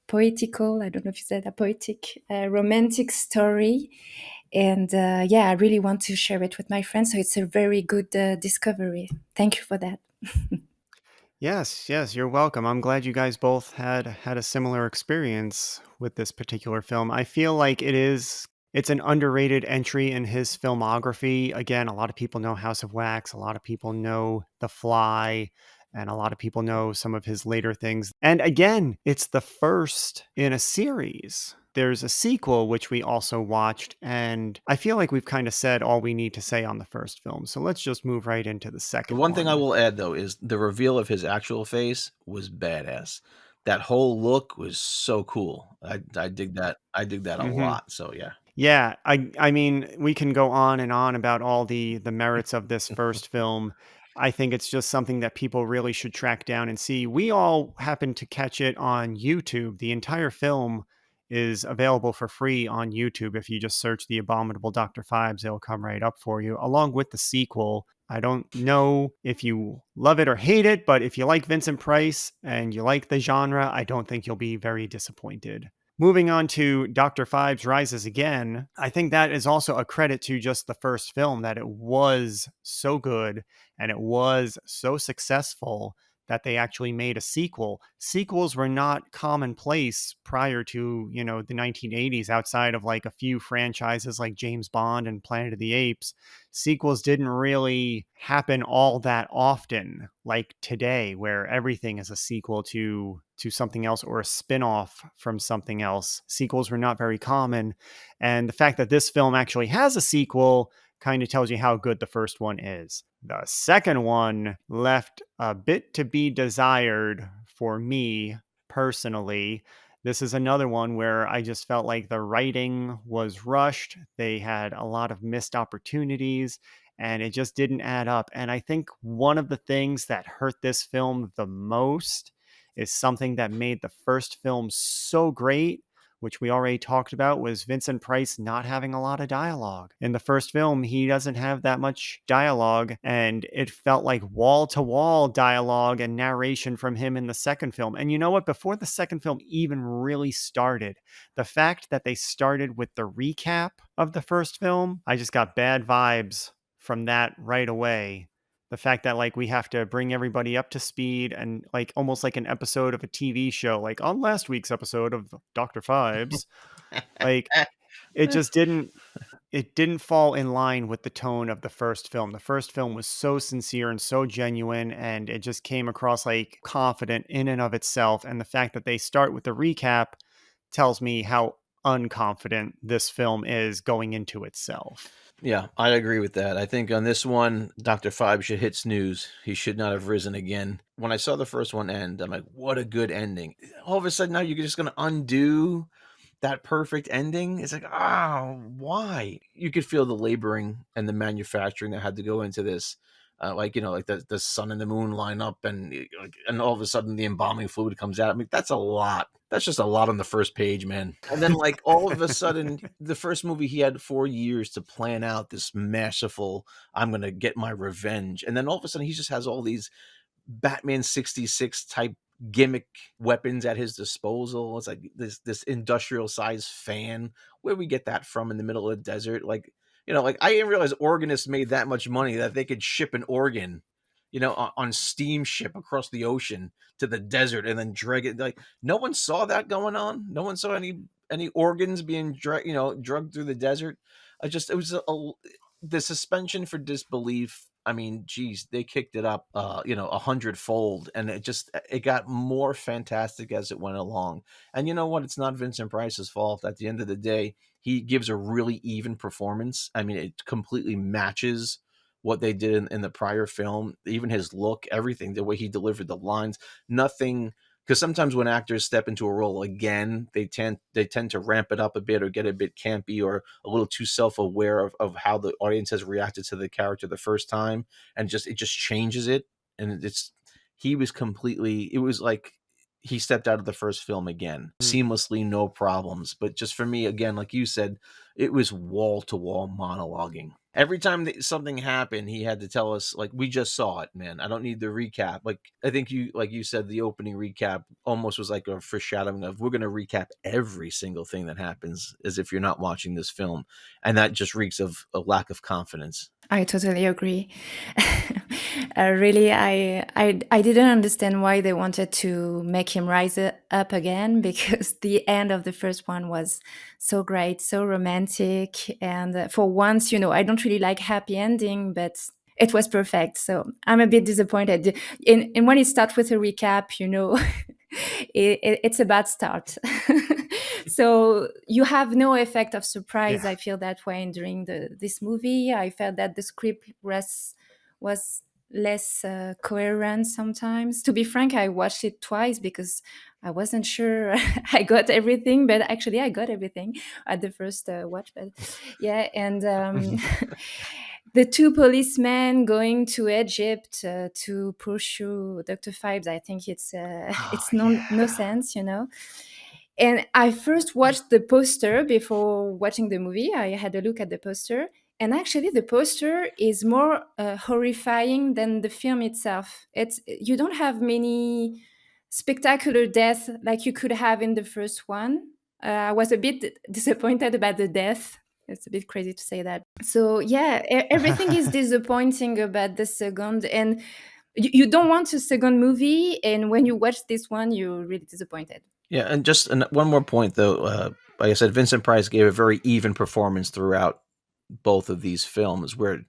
[SPEAKER 3] poetical, I don't know if you said a poetic, romantic story. And yeah, I really want to share it with my friends. So it's a very good discovery. Thank you for that.
[SPEAKER 1] Yes, yes, you're welcome. I'm glad you guys both had a similar experience with this particular film. I feel like it's an underrated entry in his filmography. Again, a lot of people know House of Wax, a lot of people know The Fly, and a lot of people know some of his later things. And again, it's the first in a series. There's a sequel, which we also watched, and I feel like we've kind of said all we need to say on the first film. So let's just move right into the
[SPEAKER 2] The
[SPEAKER 1] second
[SPEAKER 2] one thing I
[SPEAKER 1] one.
[SPEAKER 2] will add, though, is the reveal of his actual face was badass. That whole look was so cool. I dig that. I dig that a
[SPEAKER 1] Hmm.
[SPEAKER 2] lot. So yeah.
[SPEAKER 1] Yeah, I mean, we can go on and on about all the merits of this first film. I think it's just something that people really should track down and see. We all happen to catch it on YouTube. The entire film is available for free on YouTube. If you just search The Abominable Dr. Phibes, it'll come right up for you, along with the sequel. I don't know if you love it or hate it, but if you like Vincent Price and you like the genre, I don't think you'll be very disappointed. Moving on to Dr. Phibes Rises Again, I think that is also a credit to just the first film, that it was so good and it was so successful that they actually made a sequel. Sequels were not commonplace prior to, the 1980s, outside of like a few franchises like James Bond and Planet of the Apes. Sequels didn't really happen all that often like today, where everything is a sequel to something else or a spin-off from something else. Sequels were not very common, and the fact that this film actually has a sequel kind of tells you how good the first one is. The second one left a bit to be desired for me personally. This is another one where I just felt like the writing was rushed. They had a lot of missed opportunities and it just didn't add up. And I think one of the things that hurt this film the most is something that made the first film so great, which we already talked about, was Vincent Price not having a lot of dialogue. In the first film, he doesn't have that much dialogue, and it felt like wall to wall dialogue and narration from him in the second film. And you know what? Before the second film even really started, the fact that they started with the recap of the first film, I just got bad vibes from that right away. The fact that like we have to bring everybody up to speed and like almost like an episode of a TV show, like on last week's episode of Dr. Phibes, like it just didn't. it didn't fall in line with the tone of the first film. The first film was so sincere and so genuine, and it just came across like confident in and of itself. And the fact that they start with the recap tells me how unconfident this film is going into itself.
[SPEAKER 2] Yeah, I agree with that. I think on this one, Dr. Phibes should hit snooze. He should not have risen again. When I saw the first one end, I'm like, what a good ending. All of a sudden now you're just going to undo that perfect ending. It's like, why? You could feel the laboring and the manufacturing that had to go into this. Like, like the sun and the moon line up, and all of a sudden the embalming fluid comes out. I mean, that's a lot. That's just a lot on the first page, man. And then, like, all of a sudden, the first movie, he had 4 years to plan out this masterful, I'm going to get my revenge. And then all of a sudden, he just has all these Batman 66 type gimmick weapons at his disposal. It's like this industrial sized fan. Where we get that from in the middle of the desert? Like, like, I didn't realize organists made that much money that they could ship an organ, on steamship across the ocean to the desert and then drag it. Like, no one saw that going on. No one saw any organs being drugged through the desert. It was the suspension for disbelief. I mean, geez, they kicked it up, 100-fold, and it got more fantastic as it went along. And you know what? It's not Vincent Price's fault. At the end of the day, he gives a really even performance. I mean, it completely matches what they did in the prior film, even his look, everything, the way he delivered the lines, nothing. Because sometimes when actors step into a role again, they tend to ramp it up a bit or get a bit campy or a little too self-aware of how the audience has reacted to the character the first time, and it just changes it. And he was completely, it was like he stepped out of the first film again, seamlessly, no problems. But just for me, again, like you said, it was wall-to-wall monologuing. Every time something happened, he had to tell us, like, we just saw it, man. I don't need the recap. Like, I think like you said, the opening recap almost was like a foreshadowing of, we're going to recap every single thing that happens as if you're not watching this film. And that just reeks of a lack of confidence.
[SPEAKER 3] I totally agree. Really, I didn't understand why they wanted to make him rise up again, because the end of the first one was so great, so romantic, and for once, I don't really like happy ending, but it was perfect. So I'm a bit disappointed. And when it starts with a recap, it's a bad start. So you have no effect of surprise.
[SPEAKER 1] Yeah.
[SPEAKER 3] I feel that way during this movie. I felt that the script was less coherent sometimes. To be frank, I watched it twice because I wasn't sure I got everything, but actually I got everything at the first watch. But yeah, and the two policemen going to Egypt to pursue Dr. Phibes, I think it's no sense, And I first watched the poster before watching the movie. I had a look at the poster, and actually the poster is more horrifying than the film itself. You don't have many spectacular deaths like you could have in the first one. I was a bit disappointed about the death. It's a bit crazy to say that. So yeah, everything is disappointing about the second, and you don't want a second movie. And when you watch this one, you're really disappointed.
[SPEAKER 2] Yeah, and just one more point, though. Like I said, Vincent Price gave a very even performance throughout both of these films, where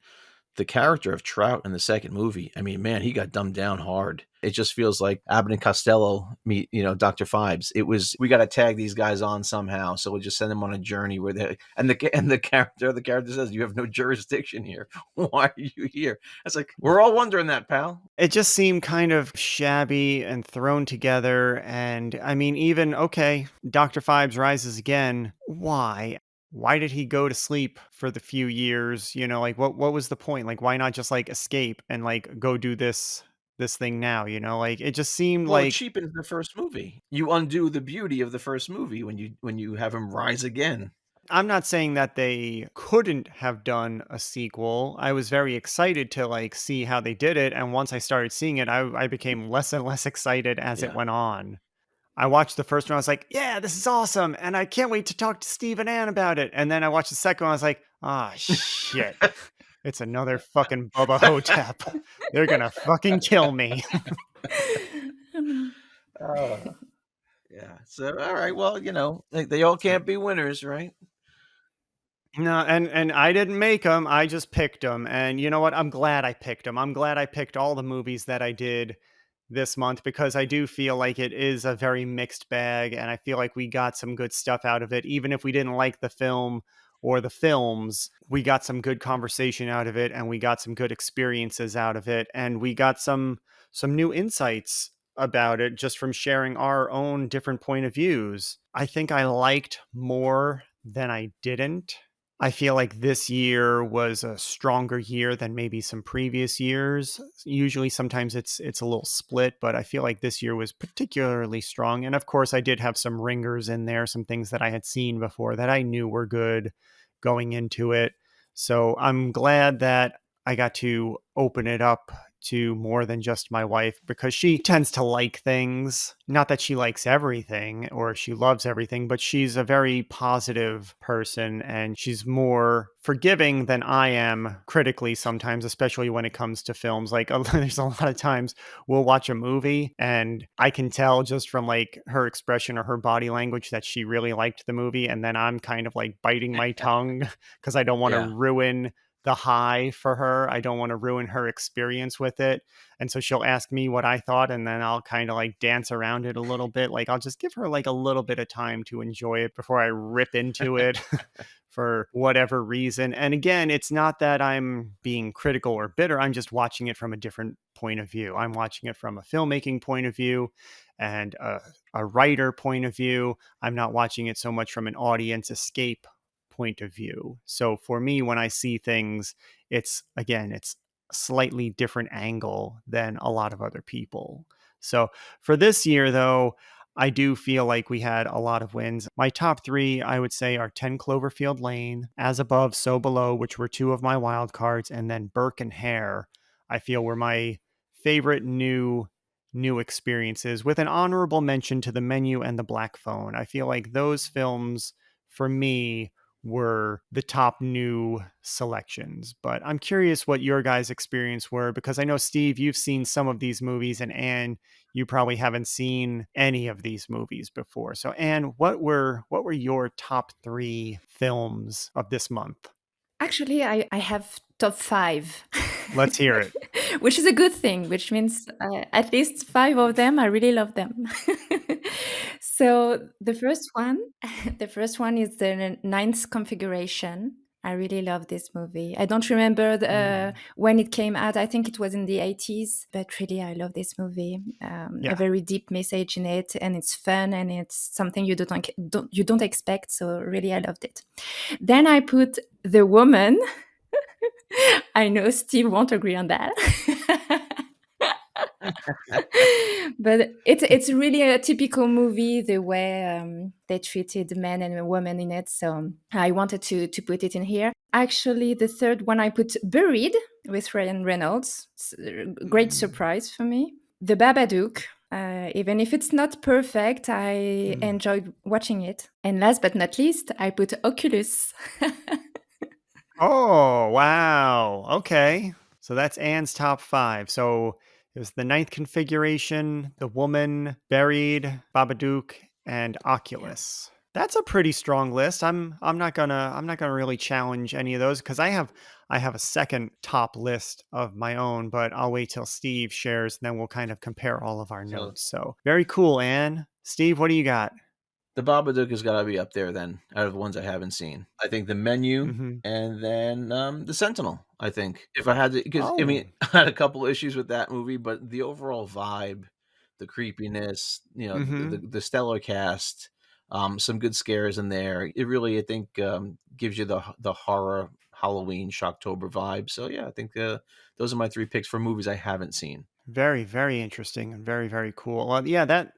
[SPEAKER 2] the character of Trout in the second movie, I mean, man, he got dumbed down hard. It just feels like Abbott and Costello meet, Dr. Phibes. It was, we got to tag these guys on somehow, so we'll just send them on a journey where the character says, "You have no jurisdiction here. Why are you here?" It's like, we're all wondering that, pal.
[SPEAKER 1] It just seemed kind of shabby and thrown together. And I mean, even, okay, Dr. Phibes rises again. Why? Why did he go to sleep for the few years? Like, what was the point? Like, why not just like escape and like go do this thing now? Like, it just seemed
[SPEAKER 2] Well, it
[SPEAKER 1] like,
[SPEAKER 2] cheapens the first movie. You undo the beauty of the first movie when you have him rise again.
[SPEAKER 1] I'm not saying that they couldn't have done a sequel. I was very excited to like see how they did it, and once I started seeing it, I became less and less excited as it
[SPEAKER 2] Yeah.
[SPEAKER 1] went on. I watched the first one, I was like, yeah, this is awesome, and I can't wait to talk to Steve and Ann about it. And then I watched the second one, I was like, ah, shit. It's another fucking Bubba Ho-Tep. They're gonna fucking kill me.
[SPEAKER 2] Oh, yeah. So, all right. Well, they all can't be winners, right?
[SPEAKER 1] No, and I didn't make them. I just picked them, and you know what? I'm glad I picked them. I'm glad I picked all the movies that I did this month because I do feel like it is a very mixed bag, and I feel like we got some good stuff out of it. Even if we didn't like the film or the films, we got some good conversation out of it, and we got some good experiences out of it, and we got some new insights about it just from sharing our own different point of views. I think I liked more than I didn't. I feel like this year was a stronger year than maybe some previous years. Usually sometimes it's a little split, but I feel like this year was particularly strong. And of course, I did have some ringers in there, some things that I had seen before that I knew were good going into it. So I'm glad that I got to open it up to more than just my wife because she tends to like things. Not that she likes everything or she loves everything, but she's a very positive person and she's more forgiving than I am critically sometimes, especially when it comes to films. Like there's a lot of times we'll watch a movie and I can tell just from like her expression or her body language that she really liked the movie. And then I'm kind of like biting my tongue because I don't want to
[SPEAKER 2] Yeah.
[SPEAKER 1] ruin the high for her. I don't want to ruin her experience with it. And so she'll ask me what I thought, and then I'll kind of like dance around it a little bit. Like I'll just give her like a little bit of time to enjoy it before I rip into it for whatever reason. And again, it's not that I'm being critical or bitter. I'm just watching it from a different point of view. I'm watching it from a filmmaking point of view and a writer point of view. I'm not watching it so much from an audience escape point of view. So for me, when I see things, it's again, it's a slightly different angle than a lot of other people. So for this year, though, I do feel like we had a lot of wins. My top three, I would say, are 10 Cloverfield Lane, As Above, So Below, which were two of my wild cards, and then Burke and Hare, I feel were my favorite new experiences, with an honorable mention to The Menu and The Black Phone. I feel like those films, for me, were the top new selections. But I'm curious what your guys' experience were because I know Steve, you've seen some of these movies, and Anne, you probably haven't seen any of these movies before. So Anne, what were your top three films of this month?
[SPEAKER 3] Actually, I have top five,
[SPEAKER 1] Let's hear it.
[SPEAKER 3] which is a good thing, which means at least five of them, I really love them. So the first one, the first one is the ninth configuration. I really love this movie. I don't remember
[SPEAKER 1] Mm.
[SPEAKER 3] when it came out. I think it was in the 80s, but really, I love this movie. A
[SPEAKER 1] Yeah.
[SPEAKER 3] very deep message in it, and it's fun, and it's something you don't expect. So really, I loved it. Then I put The Woman. I know Steve won't agree on that. But it's really a typical movie the way they treated men and women in it. So I wanted to put it in here. Actually, the third one I put Buried with Ryan Reynolds. It's a great
[SPEAKER 1] Mm.
[SPEAKER 3] surprise for me. The Babadook. Even if it's not perfect, I
[SPEAKER 1] Mm.
[SPEAKER 3] enjoyed watching it. And last but not least, I put Oculus.
[SPEAKER 1] Oh, wow. Okay. So that's Anne's top five. So it was the ninth configuration, the woman, buried, Babadook, and
[SPEAKER 3] Yeah.
[SPEAKER 1] Oculus. That's a pretty strong list. I'm not gonna really challenge any of those because I have a second top list of my own, but I'll wait till Steve shares, and then we'll kind of compare all of our
[SPEAKER 2] So
[SPEAKER 1] notes. So very cool, Anne. Steve, what do you got?
[SPEAKER 2] the Babadook has gotta be up there then, out of the ones I haven't seen. I think The Menu
[SPEAKER 1] Hmm.
[SPEAKER 2] and then, The Sentinel, I think. If I had to, because I
[SPEAKER 1] Oh.
[SPEAKER 2] mean, I had a couple issues with that movie, but the overall vibe, the creepiness,
[SPEAKER 1] Hmm.
[SPEAKER 2] the stellar cast, some good scares in there. It really, I think, gives you the horror Halloween Shocktober vibe. So, yeah, I think, those are my 3 picks for movies I haven't seen.
[SPEAKER 1] Very, very interesting and very, very cool. Well, yeah, that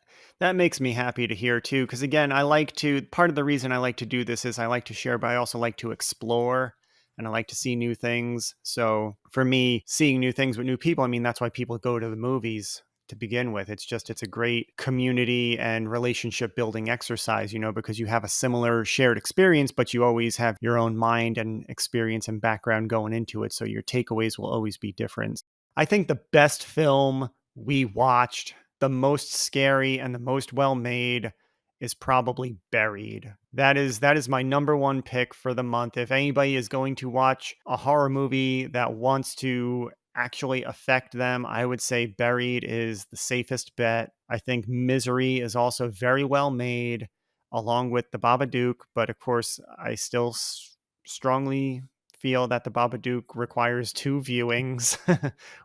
[SPEAKER 1] makes me happy to hear too. Because again, I like to. Part of the reason I like to do this is I like to share, but I also like to explore and I like to see new things. So for me, seeing new things with new people, I mean, that's why people go to the movies to begin with. It's a great community and relationship building exercise, because you have a similar shared experience, but you always have your own mind and experience and background going into it. So your takeaways will always be different. I think the best film we watched, the most scary and the most well made, is probably Buried. That is my number one pick for the month. If anybody is going to watch a horror movie that wants to actually affect them, I would say Buried is the safest bet. I think Misery is also very well made, along with The Babadook, but of course, I still strongly feel that The Babadook requires 2 viewings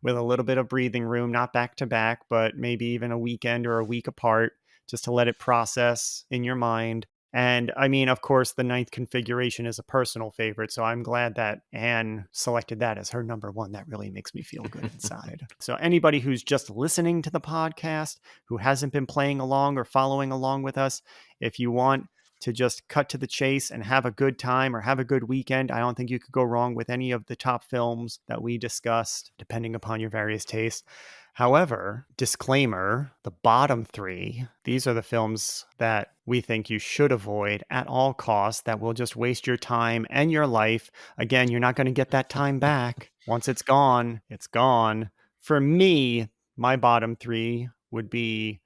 [SPEAKER 1] with a little bit of breathing room, not back to back, but maybe even a weekend or a week apart, just to let it process in your mind. And I mean, of course, the Ninth Configuration is a personal favorite, so I'm glad that Anne selected that as her number one. That really makes me feel good inside. So anybody who's just listening to the podcast, who hasn't been playing along or following along with us, if you want to just cut to the chase and have a good time or have a good weekend, I don't think you could go wrong with any of the top films that we discussed, depending upon your various tastes. However, disclaimer, the bottom 3, these are the films that we think you should avoid at all costs, that will just waste your time and your life. Again, you're not going to get that time back. Once it's gone, it's gone. For me, my bottom 3 would be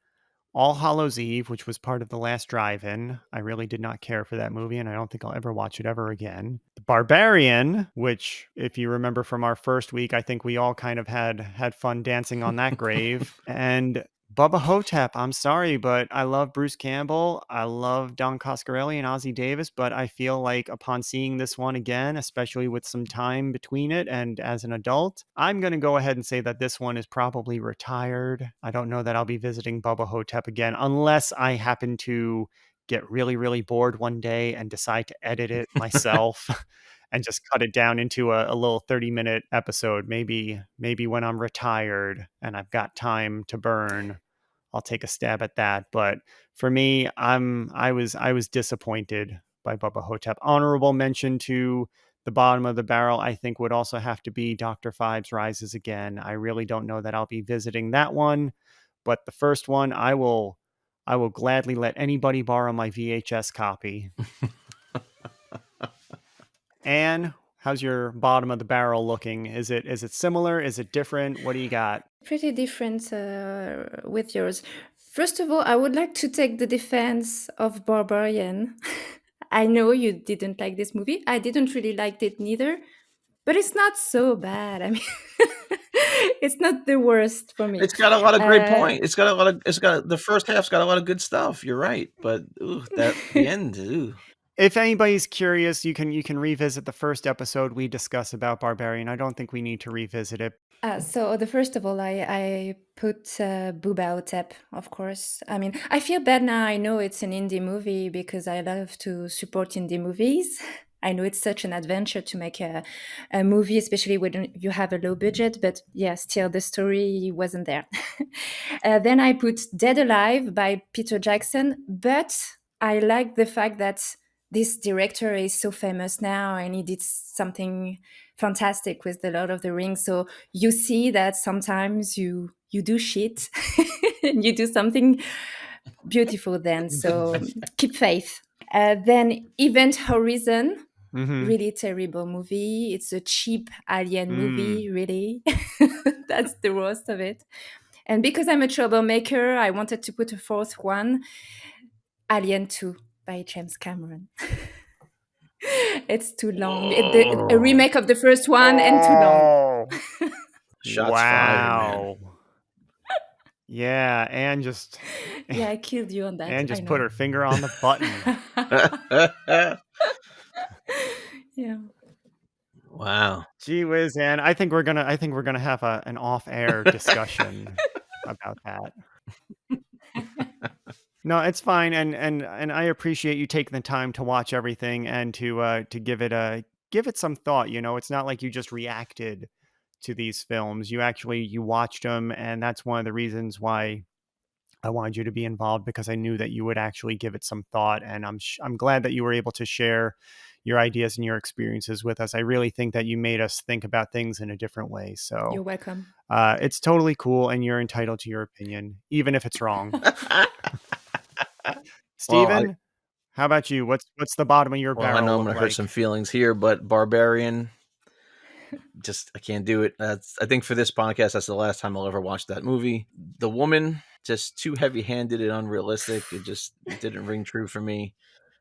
[SPEAKER 1] All Hallows Eve, which was part of the last drive-in. I really did not care for that movie, and I don't think I'll ever watch it ever again. The Barbarian, which, if you remember from our first week, I think we all kind of had fun dancing on that grave. And Bubba Ho-Tep, I'm sorry, but I love Bruce Campbell. I love Don Coscarelli and Ossie Davis, but I feel like upon seeing this one again, especially with some time between it and as an adult, I'm going to go ahead and say that this one is probably retired. I don't know that I'll be visiting Bubba Ho-Tep again unless I happen to get really, really bored one day and decide to edit it myself. And just cut it down into a little 30-minute episode. Maybe when I'm retired and I've got time to burn, I'll take a stab at that. But for me, I was disappointed by Bubba Ho-Tep. Honorable mention to the bottom of the barrel, I think, would also have to be Dr. Phibes Rises Again. I really don't know that I'll be visiting that one, but the first one, I will gladly let anybody borrow my VHS copy. Anne, how's your bottom of the barrel looking? Is it similar? Is it different? What do you got?
[SPEAKER 3] Pretty different with yours. First of all, I would like to take the defense of Barbarian. I know you didn't like this movie. I didn't really like it neither, but it's not so bad. I mean, it's not the worst for me.
[SPEAKER 2] It's got a lot of great points. The first half's got a lot of good stuff. You're right, but the end.
[SPEAKER 1] If anybody's curious, you can revisit the first episode we discuss about Barbarian. I don't think we need to revisit it.
[SPEAKER 3] So the first of all, I put Bubba Ho-Tep, of course. I mean, I feel bad now. I know it's an indie movie because I love to support indie movies. I know it's such an adventure to make a movie, especially when you have a low budget. But yeah, still the story wasn't there. Then I put Dead Alive by Peter Jackson. But I like the fact that this director is so famous now and he did something fantastic with The Lord of the Rings. So you see that sometimes you do shit and you do something beautiful then. So keep faith. Then Event Horizon, really terrible movie. It's a cheap alien movie, really. That's the worst of it. And because I'm a troublemaker, I wanted to put a fourth one, Alien 2 by James Cameron. It's too long. A remake of the first one and too long.
[SPEAKER 2] Shots fired, man.
[SPEAKER 1] Yeah, Anne just...
[SPEAKER 3] Yeah, I killed you on that.
[SPEAKER 1] Anne just put her finger on the button.
[SPEAKER 3] Yeah.
[SPEAKER 2] Wow.
[SPEAKER 1] Gee whiz, Anne. I think we're gonna have an off-air discussion about that. No, it's fine, and I appreciate you taking the time to watch everything and to give it some thought. You know, it's not like you just reacted to these films. You watched them, and that's one of the reasons why I wanted you to be involved, because I knew that you would actually give it some thought, and I'm glad that you were able to share your ideas and your experiences with us. I really think that you made us think about things in a different way. So
[SPEAKER 3] you're welcome.
[SPEAKER 1] It's totally cool, and you're entitled to your opinion, even if it's wrong. Steven, how about you? What's the bottom of your barrel?
[SPEAKER 2] I know I'm going to hurt some feelings here, but Barbarian, I can't do it. I think for this podcast, that's the last time I'll ever watch that movie. The Woman, just too heavy-handed and unrealistic. It didn't ring true for me.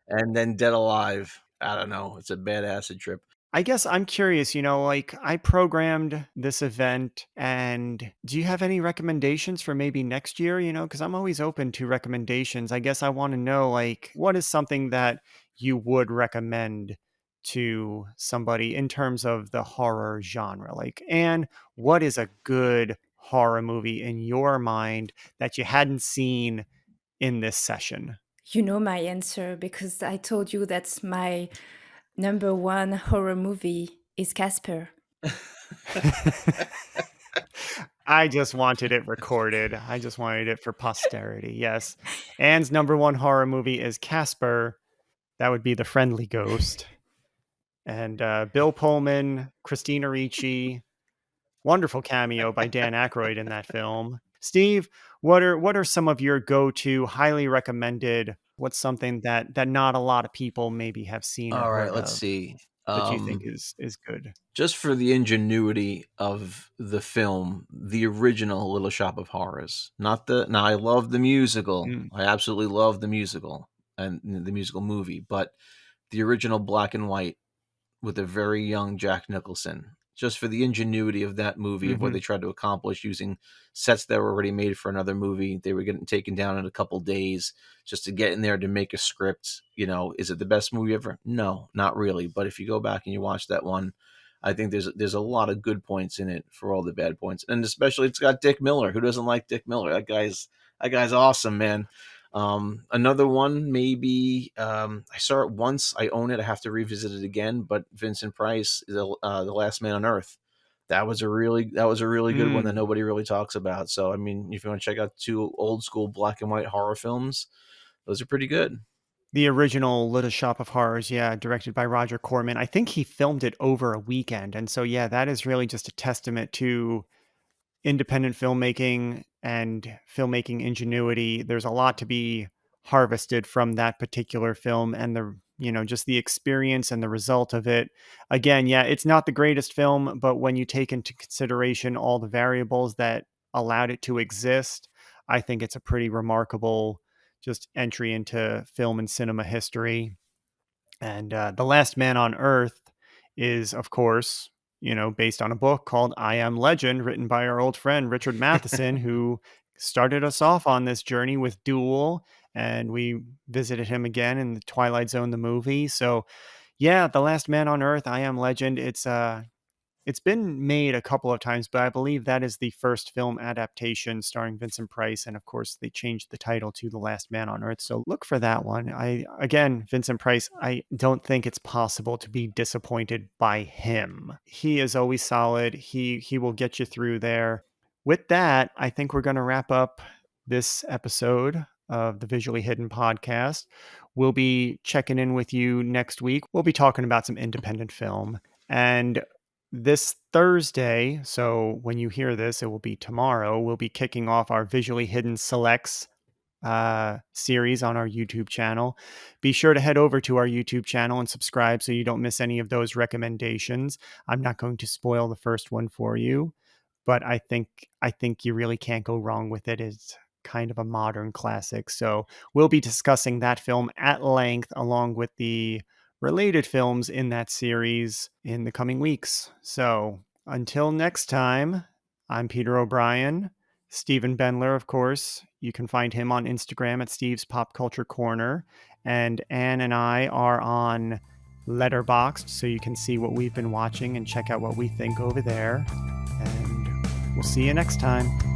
[SPEAKER 2] And then Dead Alive, I don't know, it's a bad acid trip.
[SPEAKER 1] I guess I'm curious, like I programmed this event, and do you have any recommendations for maybe next year, because I'm always open to recommendations. I guess I want to know, like, what is something that you would recommend to somebody in terms of the horror genre? Like, and what is a good horror movie in your mind that you hadn't seen in this session?
[SPEAKER 3] You know my answer because I told you that's my number one horror movie is Casper.
[SPEAKER 1] I just wanted it recorded. I just wanted it for posterity. Yes. Anne's number one horror movie is Casper. That would be The Friendly Ghost. And Bill Pullman, Christina Ricci, wonderful cameo by Dan Aykroyd in that film. Steve, what are some of your go-to, highly recommended? What's something that not a lot of people maybe have seen or
[SPEAKER 2] All right,
[SPEAKER 1] heard
[SPEAKER 2] let's
[SPEAKER 1] of
[SPEAKER 2] see.
[SPEAKER 1] that you think is good?
[SPEAKER 2] Just for the ingenuity of the film, the original Little Shop of Horrors. Not the Now I love the musical.
[SPEAKER 1] Mm.
[SPEAKER 2] I absolutely love the musical and the musical movie, but the original black and white with a very young Jack Nicholson. Just for the ingenuity of that movie, of what they tried to accomplish using sets that were already made for another movie. They were getting taken down in a couple days just to get in there to make a script. Is it the best movie ever? No, not really. But if you go back and you watch that one, I think there's a lot of good points in it for all the bad points. And especially it's got Dick Miller. Who doesn't like Dick Miller? That guy's awesome, man. Another one, maybe, I saw it once. I own it. I have to revisit it again. But Vincent Price, The Last Man on Earth. That was a really good one that nobody really talks about. So, I mean, if you want to check out two old school black and white horror films, those are pretty good.
[SPEAKER 1] The original Little Shop of Horrors, yeah, directed by Roger Corman. I think he filmed it over a weekend. And so, yeah, that is really just a testament to independent filmmaking and filmmaking ingenuity. There's a lot to be harvested from that particular film, and just the experience and the result of it. Again, yeah, it's not the greatest film, but when you take into consideration all the variables that allowed it to exist, I think it's a pretty remarkable just entry into film and cinema history. And The Last Man on Earth is, of course, based on a book called I Am Legend, written by our old friend Richard Matheson, who started us off on this journey with Duel. And we visited him again in the Twilight Zone, the movie. So, yeah, The Last Man on Earth, I Am Legend. It's been made a couple of times, but I believe that is the first film adaptation starring Vincent Price. And of course, they changed the title to The Last Man on Earth. So look for that one. Again, Vincent Price, I don't think it's possible to be disappointed by him. He is always solid. He will get you through there. With that, I think we're going to wrap up this episode of the Visually Hidden podcast. We'll be checking in with you next week. We'll be talking about some independent film. And this Thursday, so when you hear this, it will be tomorrow, we'll be kicking off our Visually Hidden Selects series on our YouTube channel. Be sure to head over to our YouTube channel and subscribe so you don't miss any of those recommendations. I'm not going to spoil the first one for you, but I think you really can't go wrong with it. It's kind of a modern classic. So we'll be discussing that film at length along with the related films in that series in the coming weeks. So until next time, I'm Peter O'Brien. Stephen Bendler, of course. You can find him on Instagram at Steve's Pop Culture Corner. And Anne and I are on Letterboxd, so you can see what we've been watching and check out what we think over there. And we'll see you next time.